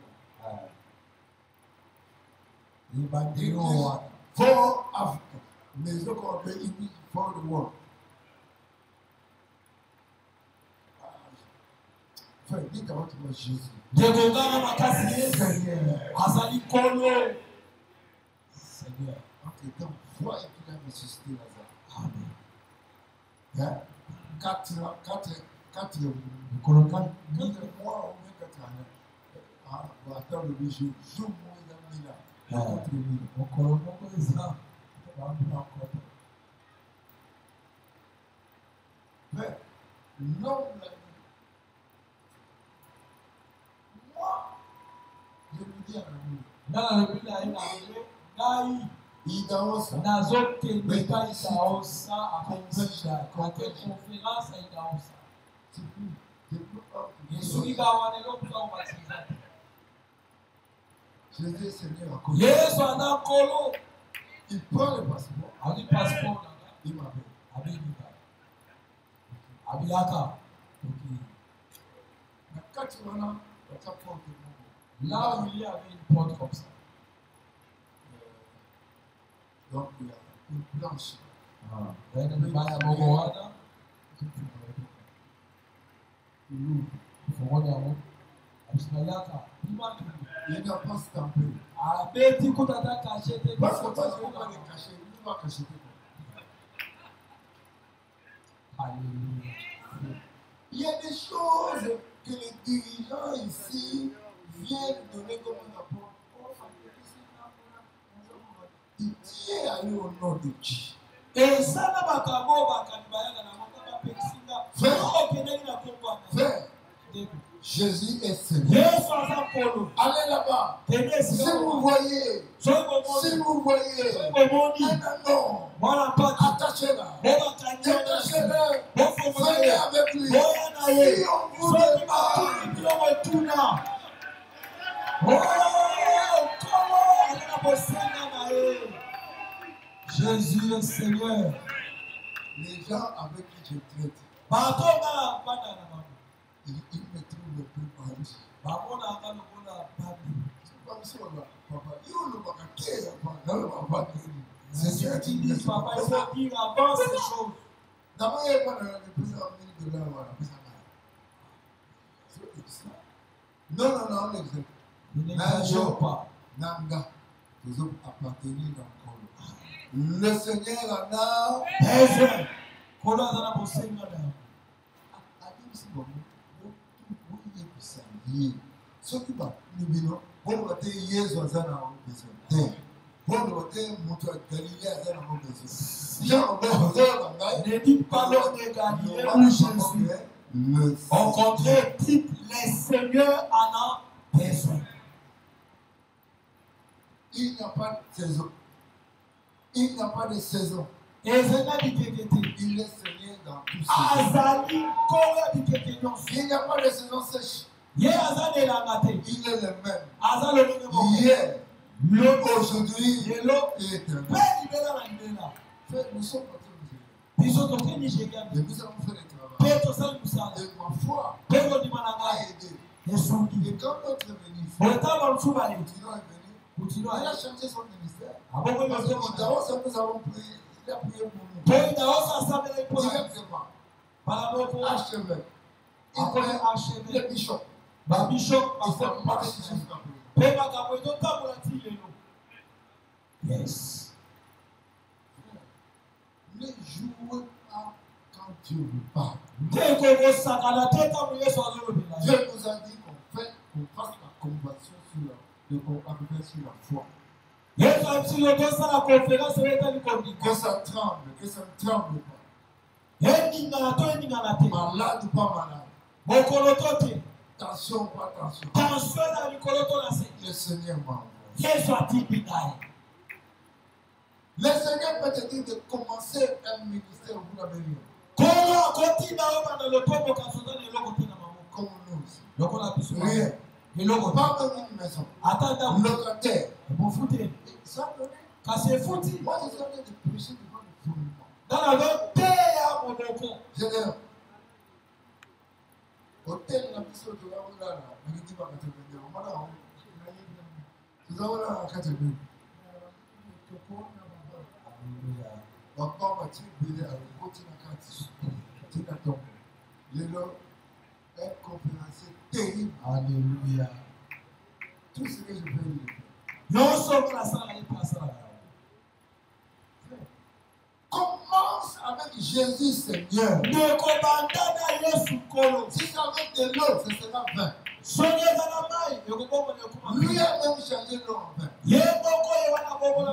Ibandiro wana. For Africa. Mais je crois que English for the world. Frère, dites d'abord que moi Jésus. Seigneur, entre-temps, vois qu'il a ressuscité Lazare. Amen. Hein? 4 mois, 4 mois ou bien 4 années. Attends le jour, jour moi il a mis là. Mais l'homme l'a dit. Moi, je lui dis à l'amour. Idaosa. Jésus est Seigneur à cause. Il prend le passeport. Il m'appelle. Là où il y avait une porte comme ça. Donc il y a une planche. Il n'a pas stampé. Parce que toi, tu ne vas pas le cacher. Il va cacher. Il y a des choses que les dirigeants ici viennent donner comme un rapport. Il tient à aller au nom de Dieu. Frère, Jésus est Seigneur. Allez là-bas. Si vous voyez un homme, attachez-la. Venez avec lui. Si on vous demande, Jésus est Seigneur. Les gens avec qui je traite, ils me trouvent le plus bandit. C'est comme ça, papa. C'est ce que tu dis, papa. Il faut dire avant ces choses. D'abord, il y a pas de plusieurs $1000. Non, l'exemple. N'exagère pas. Nanga, nous autres appartenir encore. Le Seigneur en a besoin. Ce qui va nous dire, bon, on va te Yesu azana en besoin. Bon, on va te montrer Galilée azana en besoin. Jean, ne dites pas l'homme de Galilée ou Jésus. Au contraire, dites les seigneurs en ont besoin. Il n'y a pas de saison. Il n'y a pas de saison. Il est Seigneur dans tout ça. Il n'y a pas de saison sèche. Il est le même. Hier, aujourd'hui, et éternellement. Nous sommes partis au Nigeria. Et nous avons fait le travail. Et ma foi a aidé. Et quand notre ministre, il a changé son ministère. Parce que Idaosa, nous avons prié. Il a prié pour nous. Directement. Archevêque. Le bishop. Il fait marcher jusqu'à présent. Yes. Ne jouez pas quand Dieu vous parle. Dieu nous a dit qu'on fasse la conversion sur la foi. Que ça tremble, que ça ne tremble pas. Malade ou pas malade. Tension ou pas tension. Le Seigneur m'a envoyé. Le Seigneur peut te dire de commencer un ministère au bout d'un million. Comme nous aussi. Rien. Pas même une maison. Locataire. Moi, je suis en train de prêcher devant le fondement. Je dis, hôtel na biso de la oula là, on dit pas que tu veux dire, on va là, tu vas là à 4 minutes. Papa m'a dit, il a continué à 4. Tu n'as pas. un conférencier terrible. Alléluia. Tout ce que je veux dire. Commence avec Jésus Seigneur. Si c'est avec de l'eau, ce sera vin. Lui a même changé l'eau en vin.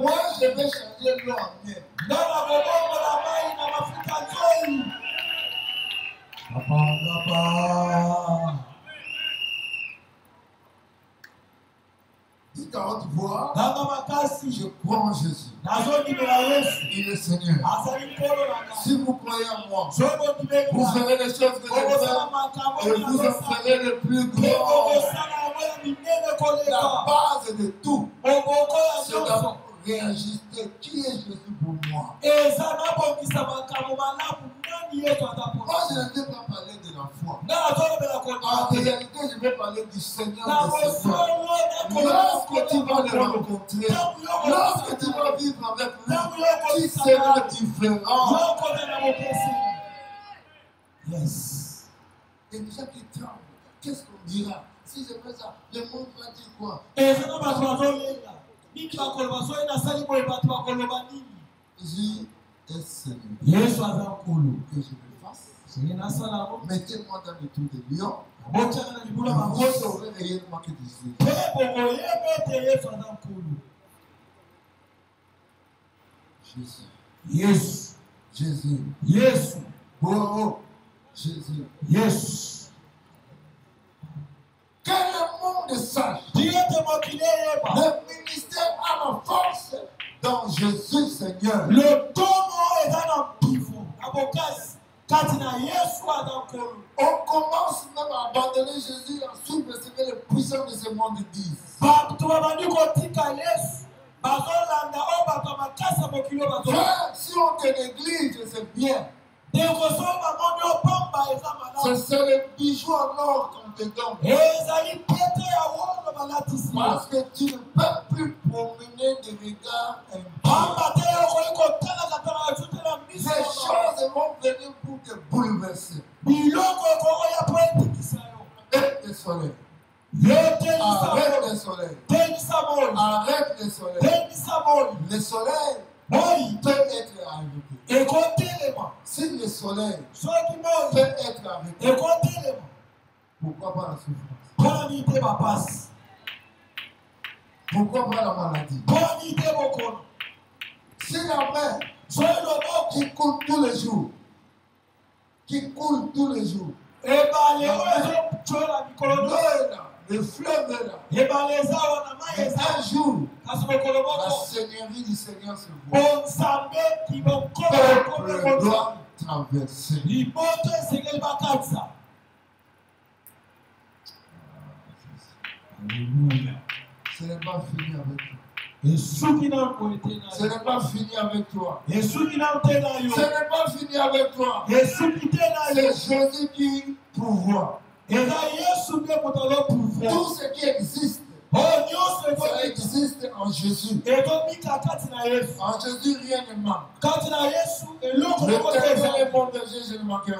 Moi, je vais changer l'eau en miel. Dites à haute voix, je crois en Jésus. Il est Seigneur. Si vous croyez en moi, vous ferez les choses que je fais et vous en ferez le plus grand. La base de tout, c'est d'abord réajuster qui est Jésus pour moi. Moi, je ne vais pas parler de la foi. En réalité, je vais parler du Seigneur des Seigneurs. Lorsque tu vas le rencontrer, lorsque tu vas vivre avec lui, tu seras différent. Yes. Et déjà qui tremble, qu'est-ce qu'on dira? Si je fais ça, le monde va dire quoi? Jésus est Seigneur. Que je le fasse. Mettez-moi dans le trou de lion. Vous saurez réellement que Jésus. Jésus. Yes. Jésus. Yes. Oh, Jésus. Yes. Que le monde sache. Le ministère a la force dans Jésus Seigneur. Le tono est dans un pivot. On commence même à abandonner Jésus et ensuite recevoir les puissants de ce monde disent. Frère, si on te néglige, c'est bien. C'est le bijou en or qu'on te donne. Parce que tu ne peux plus promener des regards impurs. Ces choses vont venir pour te bouleverser. Arrête le soleil. Arrête le soleil. Arrête le soleil. Le soleil peut être arrêté. Si le soleil peut être arrêté, pourquoi pas la souffrance? Pourquoi pas la maladie? Si la mer qui coule tous les jours, le fleuve est là. Et un jour, la seigneurie du Seigneur se voit. Le peuple doit traverser. Alléluia. Ce n'est pas fini avec toi. Ce n'est pas fini avec toi. n'est Ce n'est pas fini avec toi. C'est Jésus qui pourvoit. Tout ce qui existe, ça existe en Jésus. En Jésus, rien ne manque. L'éternel est mon berger, je ne manquerai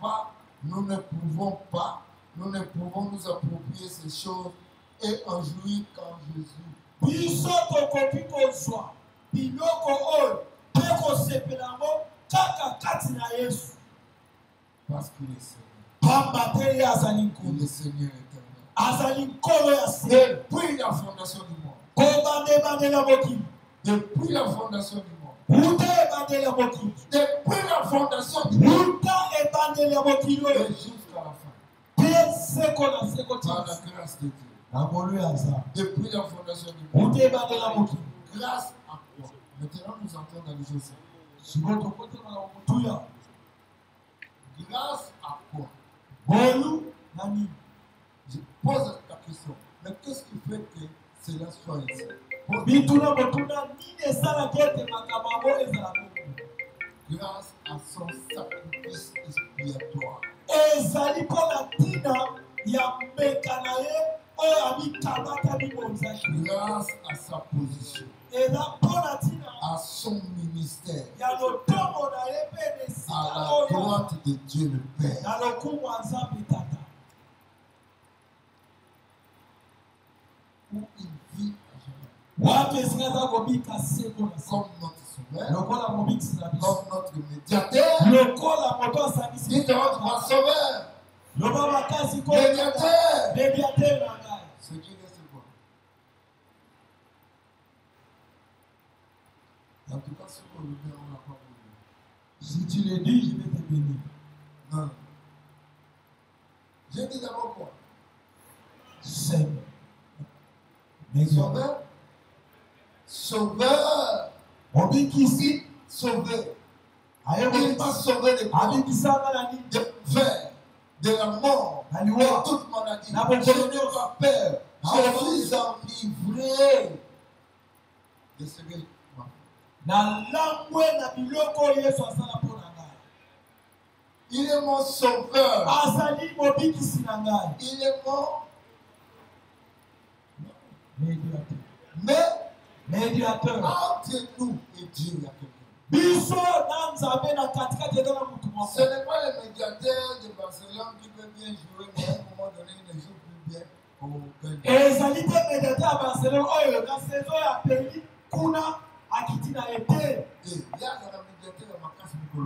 pas. Nous ne pouvons nous approprier ces choses et en jouir qu'en Jésus. Parce qu'il est Seigneur. Il est Seigneur éternel. Depuis la fondation du monde. Depuis la fondation du monde. Depuis la fondation du monde. Et jusqu'à la fin. Par la grâce de Dieu. Depuis la fondation du monde. Grâce à quoi? Maintenant nous entrons dans les choses. Grâce à quoi? Je pose la question. Mais qu'est-ce qui fait que cela soit ici? Grâce à son sacrifice expiatoire. Grâce à sa position. À son ministère. droite de Dieu le Père. Où il vit à jamais. Comme notre sauveur, comme notre médiateur. Dites notre sauveur. Médiateur. Ce qui reste quoi? En tout cas, ce qu'on veut, on n'a pas voulu. Si tu le dis, je vais te bénir. Non. J'ai dit d'abord quoi? C'est Sauveur. Sauveur. On dit qu'ici, Sauvé. Il m'a sauvé de quoi? De fer, de la mort, de toute maladie. Je n'ai pas peur. Je suis enivré de ce que il est mon sauveur. Il est mon médiateur. Entre nous et Dieu, il y a quelqu'un. Ce n'est pas le médiateur de Barcelone qui peut bien jouer, mais à un moment donné, il ne joue plus bien.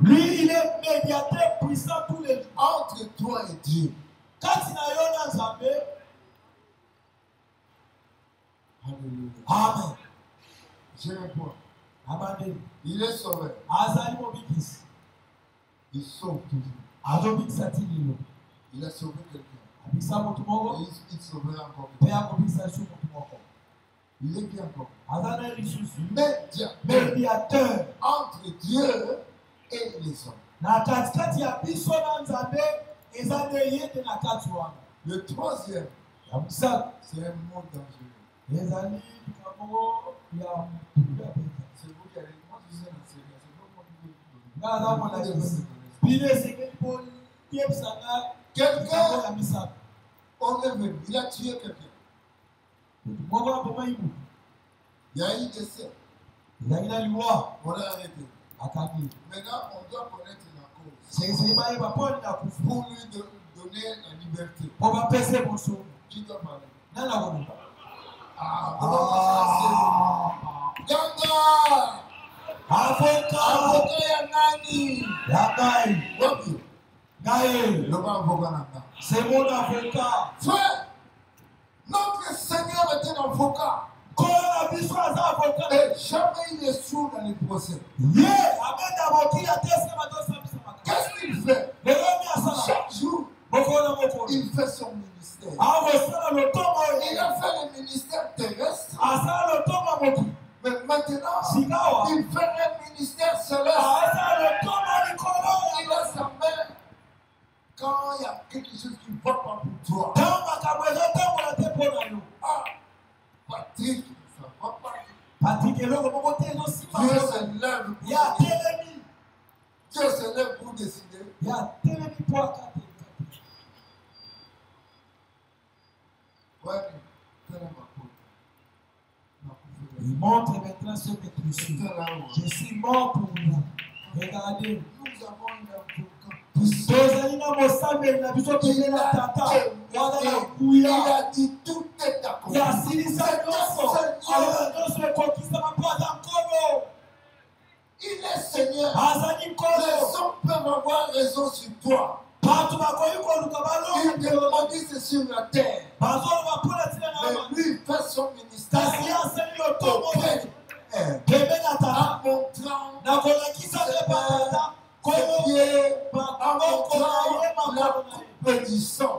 Lui, il est médiateur puissant tous les jours. Entre toi et Dieu. Alléluia. Amen. Je réponds. Amen. Il est sauvé. Il sauve toujours. Il a sauvé quelqu'un. Il sauvera encore quelqu'un. Il est bien encore. Médiateur entre Dieu et les hommes. Le troisième, c'est un mot dangereux. C'est vous qui allez. Moi, je sais l'enseigner. Quelqu'un, on est venu. Il a tué quelqu'un. Il y a eu des décès. On l'a arrêté. Maintenant, on doit connaître la cause. Pour lui donner la liberté. Qui doit parler? Ganga! Avocat Yanani! Wapi? Le bon avocat Nanga. C'est mon avocat. Frère, notre Seigneur est un avocat. Et jamais il est sourd dans les procès. Qu'est-ce qu'il fait? Chaque jour, il fait son ministère. Il a fait le ministère terrestre. Mais maintenant, il fait un ministère céleste. Il a sa main. Quand il y a quelque chose qui ne va pas pour toi. Patrick, ça ne va pas. Dieu se lève pour décider. Ouais, il montre maintenant ce que tu suis. Je suis mort pour vous. Regardez. Nous avons un avocat. Il a dit tout est d'accord. Il est Seigneur. Les hommes peuvent avoir raison sur toi. Il demande c'est sur la terre. Mais lui, il fait son ministère. En montrant la coupe du sang.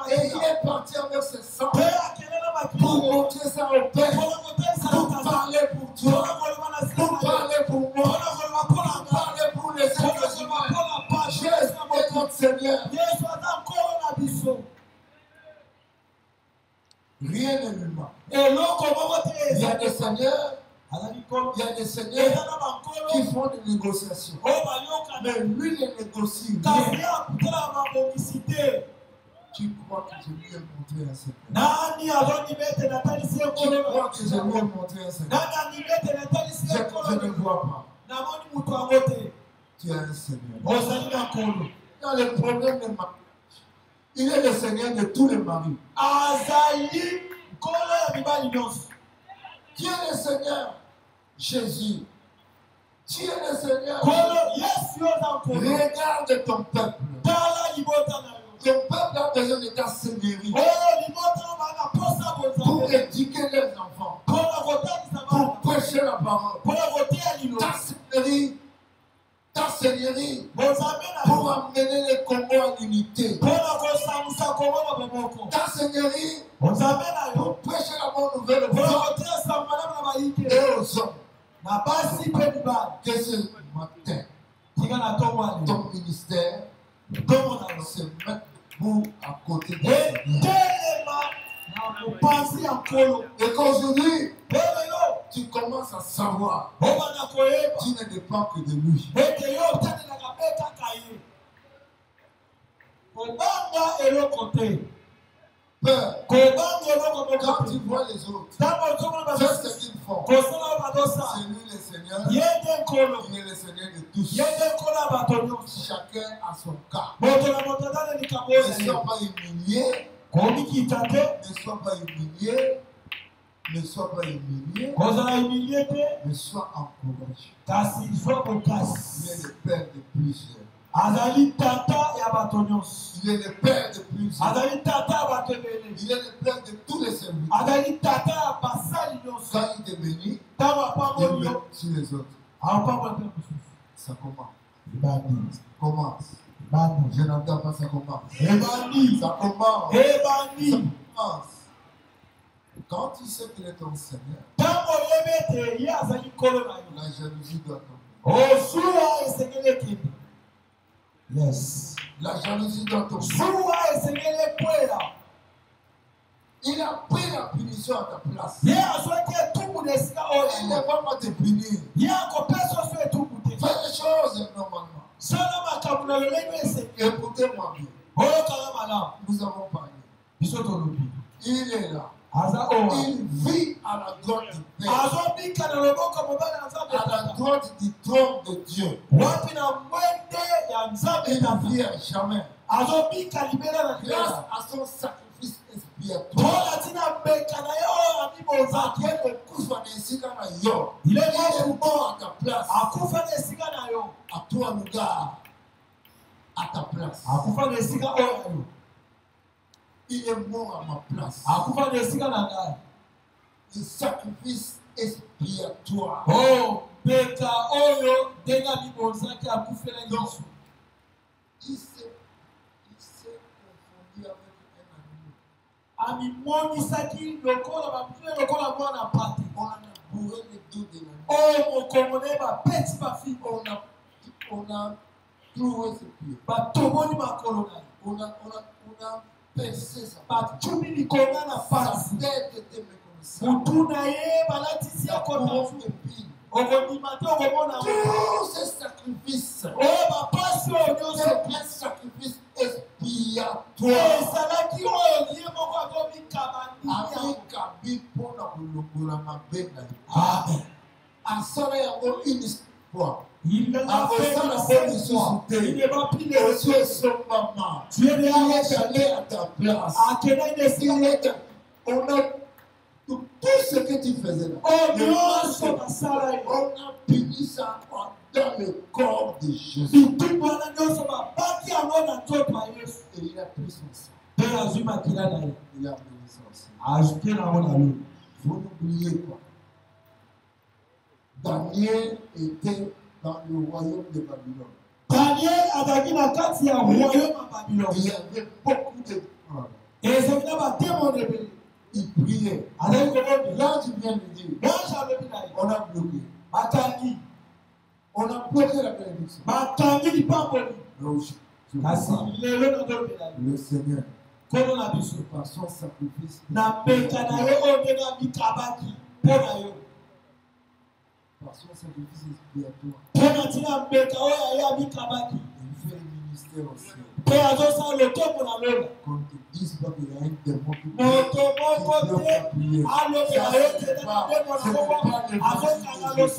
Et il est parti avec ce sang pour montrer ça au Père, pour parler pour toi, pour parler pour moi, pour parler pour les êtres humains. Jésus est notre Seigneur. Rien ne lui manque. Il y a des seigneurs. Il y a des seigneurs qui font des négociations. Mais lui ne négocie rien. Tu crois que je lui ai montré un secret? Tu crois que je lui ai montré un secret? Je ne vois pas. Tu es un Seigneur. Dans le problème de mariage, il est le Seigneur de tous les maris. Tu es le Seigneur, Jésus. Tu es le Seigneur. Regarde ton peuple. Ton peuple a besoin de ta seigneurie. Pour éduquer les enfants. Pour prêcher la parole. Ta seigneurie. Pour amener les combats en unité. Ta seigneurie. Pour prêcher la bonne nouvelle aux hommes et aux hommes. Que ce matin, ton ministère se mette debout à côté de Seigneur. Et qu'aujourd'hui, tu commences à savoir, tu ne dépends que de lui. Peur. Quand tu vois les autres, fais ce qu'ils font. C'est lui le Seigneur. Il est le Seigneur de tous. Chacun a son cas. Ne sois pas humilié. Ne sois pas humilié. Ne sois pas humilié. Mais sois encouragé. Il est le Père de plusieurs. Il est le Père de plusieurs. Il est le Père de tous les serviteurs. Quand il te bénit, il met sur les autres. Ça commence. Ça commence. Je n'entends pas, ça commence. Ça commence. Ça commence. Quand tu sais qu'il est ton Seigneur, la jalousie doit tomber. Yes. La jalousie doit tomber. Il a pris la punition à ta place. Il ne va pas te punir. Fais les choses normalement. Écoutez-moi bien. Nous avons parlé. Il est là. Il vit à la droite du Père. À la droite du trône de Dieu. Il ne vit à jamais. Grâce à son sacrifice expiatoire. Il est mort à ta place. À toi, le gars. À ta place. Il est mort à ma place. Le sacrifice expiatoire. Il s'est confondu avec un animal. On a bourré le dos de l'animal. On a cloué ses pieds. On a percé sa tête. Sa tête était méconnaissable. La couronne d'épines. Tous ces sacrifices. C'est un sacrifice expiatoire. Amen. Asara yango une fois. Il a fait la bonne histoire. Il n'est pas pris les yeux sur maman. Tu es allé à ta place. On a tout ce que tu faisais là. On a puni ça dans le corps de Jésus. Et il a pris son sang. Il a pris son sang. Vous n'oubliez pas. Daniel était dans le royaume de Babylone. Il y avait beaucoup de problèmes. Il priait. Là, tu viens de dire. On a bloqué. On a bloqué la bénédiction. Le Seigneur, par son sacrifice, par son sacrifice expiatoire, il fait le ministère au ciel. Qu'on te dise pas qu'il y a un démon qui bloque la prière. Ce n'est pas le nom de Jésus.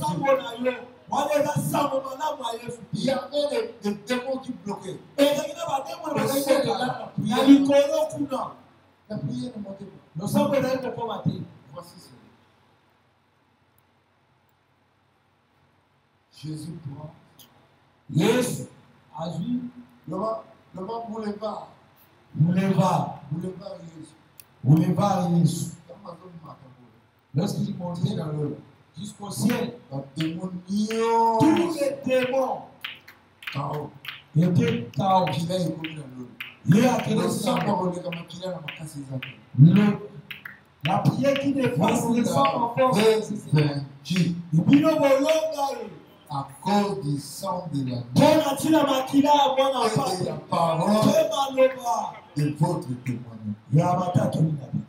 Il y avait des démons qui bloquaient. La La prière ne montait pas. Voici cela. Jésus prend. Yes. Le vent boulevard. Boulevard Jésus. Yesu. Amazon Matambo. Lorsqu'il montait jusqu'au ciel, Les démons tous les démons Kao. étaient KO. Kila ikomi na lolo. Il a créé Le ça. sang parole kama kila na makasi zake. La prière qui dépasse les sang encore. Vaincu. Bino bolonga À cause du sang de la Bona tina makila mwana et de papa. la parole Tema loba. de votre témoignage. Ya matatu nabi.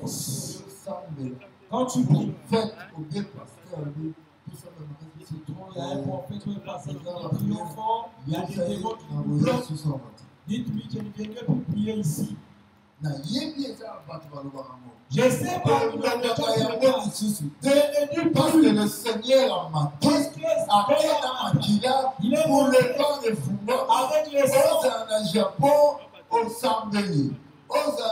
Le sang de la Quand tu pries, faites au bien pasteur, lui, tout ça dans le c'est trop, il y a un prophète qui est passé, dans la qui prière. est fort, il y a des démons qui nous envoyé bloquent. sous son bâtiment. Dites-lui que ne viens plus prier ici. Na yebi eza bato balobaka ngo. Je sais pas, nous Parce parce que le Seigneur m'a dit, akenda makila pour le temps de fumba avec les sangs, oza na Japon osambeli oza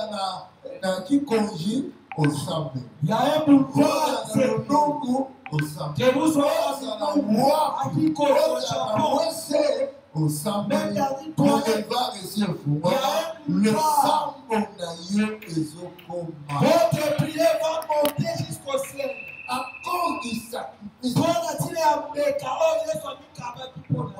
na Kikonji osambeli il y a un boulevard, oza na Londongo osambeli que vous soyez oza na à Wapi Kiko, au oza na Japon, Wese osambeli pour le va réussir fumba le sambo na ye ezokoma votre prière va monter jusqu'au ciel. à cause du sacrifice. Bona tile ya mbeka, oh Yesu amikaba kipona.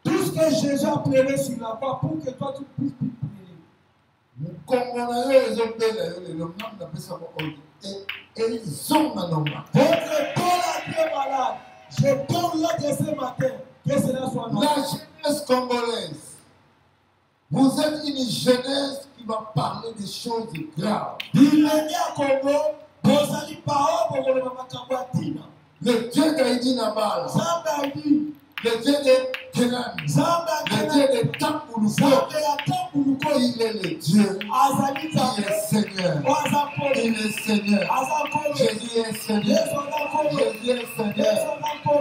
Tout ce que Jésus a pleuré sur la croix pour que toi tu puisses prier. Votre corps est malade. Je donne l'ordre de ce matin que cela soit La jeunesse congolaise, vous êtes une jeunesse qui va parler des choses graves. Le Dieu d'Aïdi Nabal, le Dieu de Kenan, le Dieu de Tamboulouko, il est le Dieu, il est Seigneur, il est Seigneur, Jésus est Seigneur, Jésus est Seigneur,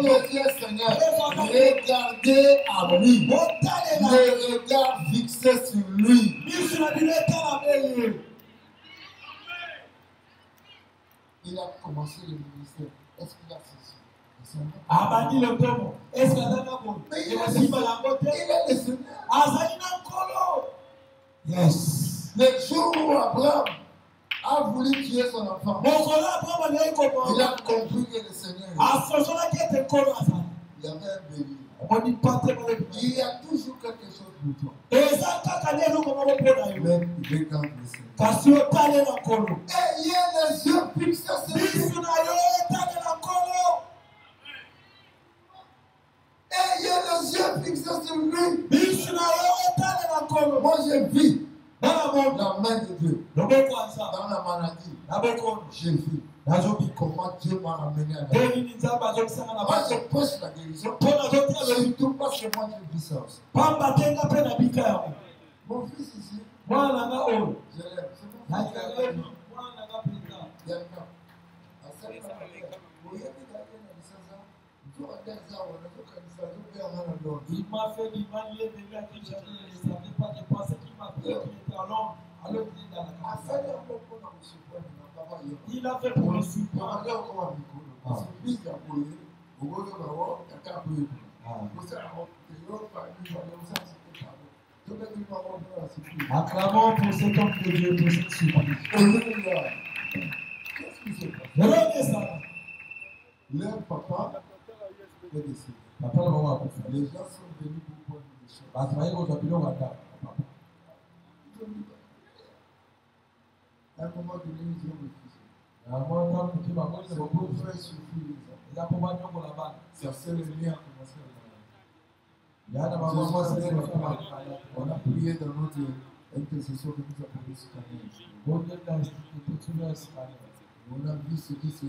Jésus est Seigneur. Regardez à lui, le regard fixé sur lui. Il a commencé le ministère. Est-ce qu'il a cessé? Abandi le tomo. Est-ce qu'il a bon? Il est le Seigneur. Yes. Le jour où Abraham a voulu tuer son enfant, il a compris que le Seigneur, il y avait un bélier. Il y a toujours quelque chose pour toi. Même regarde le Seigneur. Ayez les yeux fixés sur lui. Ayez les yeux fixés sur lui. Moi j'ai vu la main de Dieu dans la maladie. J'ai vu comment Dieu m'a ramené à la vie. Moi je prêche la guérison. Surtout parce que moi j'ai vu ça aussi. Mon fils ici, je l'aime. C'est mon fils. Il m'a fait l'image, il est venu à Kinshasa, il ne savait pas, je pensais qu'il m'a fait qu'il était à Londres, alors qu'il est dans la capitale. Il a fait pour le support. Acclamons pour cet homme de Dieu, pour cette surprise. Qu'est-ce qui s'est passé? Leur papa est décédé. Les gens sont venus pour prendre des choses. À un moment donné, ils ont refusé. C'est pour faire souffrir les enfants. Sa sœur est née à commencer à manger. On a prié dans notre intercession que nous avons scanné. On a vu ce qui se passe.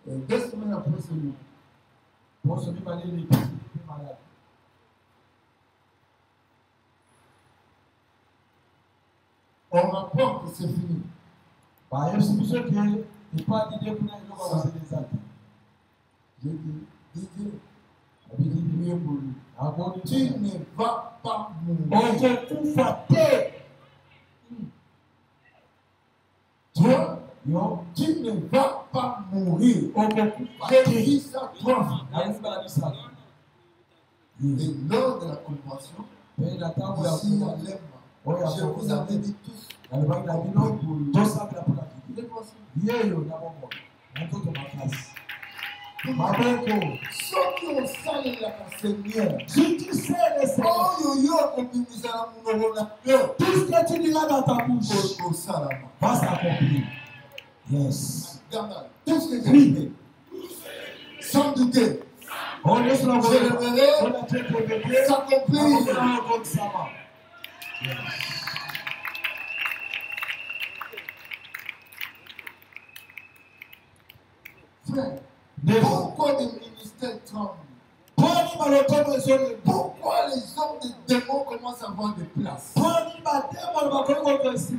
2 semaines après ce jour, Pour celui qui est les plus malades. On rapporte que c'est fini. Par exemple, si vous êtes il pas d'idée pour nous commencer des actes. Je dis, Didier, Tu ne vas pas mourir. Toi, tu ne vas pas mourir. J'ai dit ça trois fois. Et lors de la convention, ici à Lemba, je vous avais dit tous. Ceux qui ont salé la Seigneur, Si tu sais le Seigneur, tout ce que tu diras dans ta bouche va s'accomplir. Yes. Tout ce que j'ai dit, sans douter, On laisse la voix. je le verrai s'accomplir. Frère, pourquoi les ministères tremblent? Pourquoi les hommes des démons commencent à avoir de place? La foi doit prendre la place.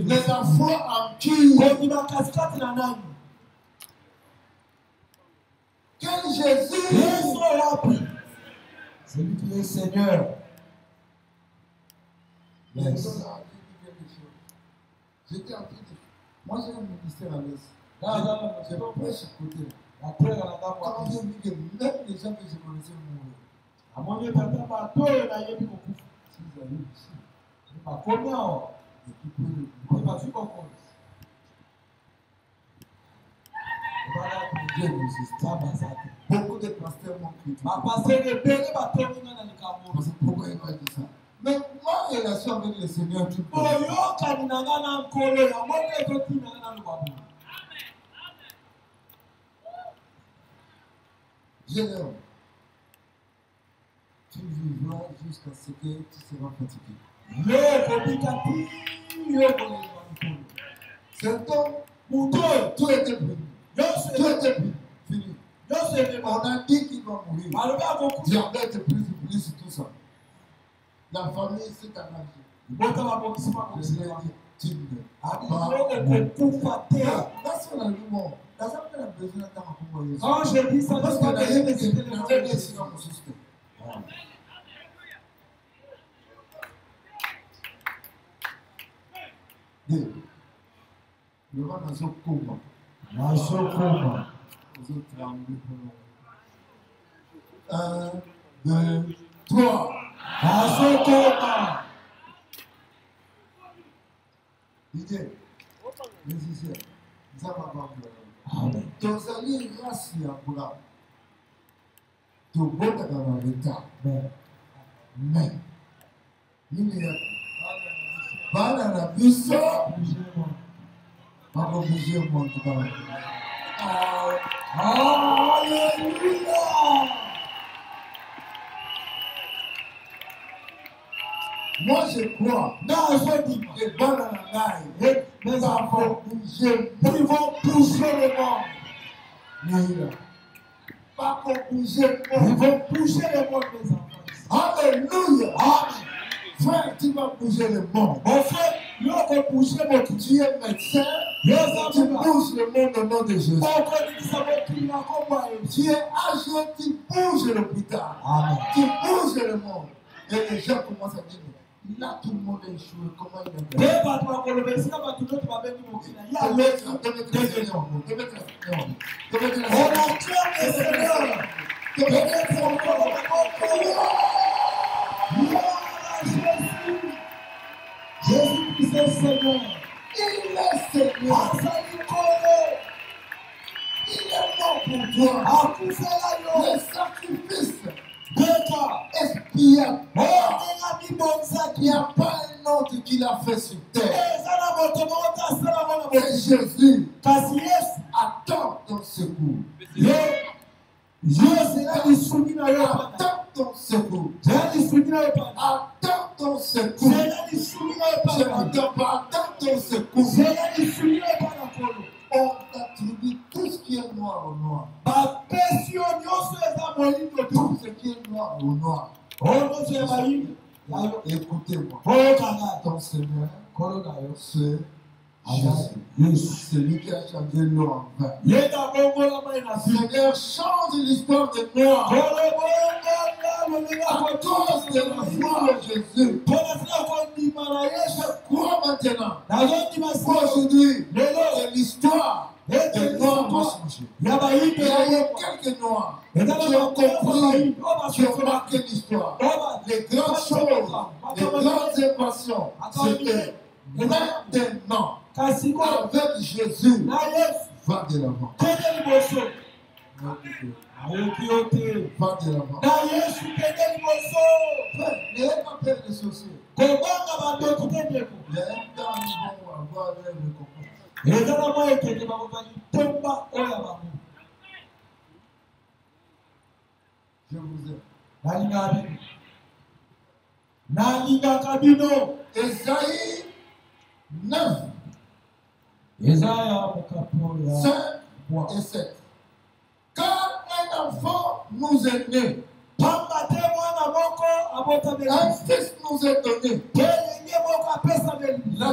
Mais la foi en qui? Quel Jésus? Celui qui est Seigneur. Yes. J'étais en train de... Moi j'ai un ministère à l'Est. Je prêche à côté. Quand j'ai vu que même les gens que je connaissais mourir. S'ils arrivent ici, et qui peut le Dieu nous suscite. Beaucoup de pasteurs m'ont critiqué. Pourquoi il m'a dit ça? Mais ma relation avec le Seigneur, tu peux. Général, tu vivras jusqu'à ce que tu seras fatigué. C'est donc, tout était prévu. Tout était prévu. Fini. On a dit qu'il va mourir. Diabète plus tout ça. La famille s'est arrangée. Je lui ai dit, tu ne vas pas mourir. Quand je dis ça, parce qu'on a dit que c'était dans mon système. Le roi dans son combat. Vous êtes tremblés pour nous. 1, 2, 3. Didier, musicien, ça va pas pleurer. Tozali rasi ya kula. Tobota kama vita. Mais, nini ya bana na biso. Papa bouger mon tout. Alléluia. Moi je crois que dans la naïve, mes enfants ils vont pousser le monde. Pas qu'on bouge le monde. Ils vont pousser le monde, mes enfants. Alléluia. Amen. Frère, tu vas bouger le monde. Mon frère, tu es médecin. Tu bouges le monde au nom de Jésus. Tu es âgé, tu bouges l'hôpital. Tu bouges le monde. Et les gens commencent à dire, là tout le monde est échoué. Comment il est? Jésus-Christ est Seigneur. Il est Seigneur. Il est mort pour toi. Le sacrifice expiatoire. Il n'y a pas un autre qui l'a fait sur terre. Et Jésus attend ton secours. Attends ton secours. Attends ton secours. Je n'attends pas. Attends ton secours. On attribue tout ce qui est noir au noir. Tout ce qui est noir au noir. Écoutez-moi. Ton Seigneur, c'est Jésus. Celui qui a changé l'eau en vin. Seigneur, change l'histoire de moi. À cause de la foi en Jésus. Je crois maintenant. Aujourd'hui, l'histoire des noirs va changer. Il y a quelques noirs qui ont compris, qui ont marqué l'histoire. Les grandes choses, les grandes émotions, c'était maintenant. Avec Jésus, va de l'avant. Va de l'avant. N'ayez pas peur des sorciers. Il y a un temps, ils vont avoir l'air de comprendre. Je vous aime. Esaïe 9, 5 et 7. Car un enfant nous est né, un fils nous est donné. La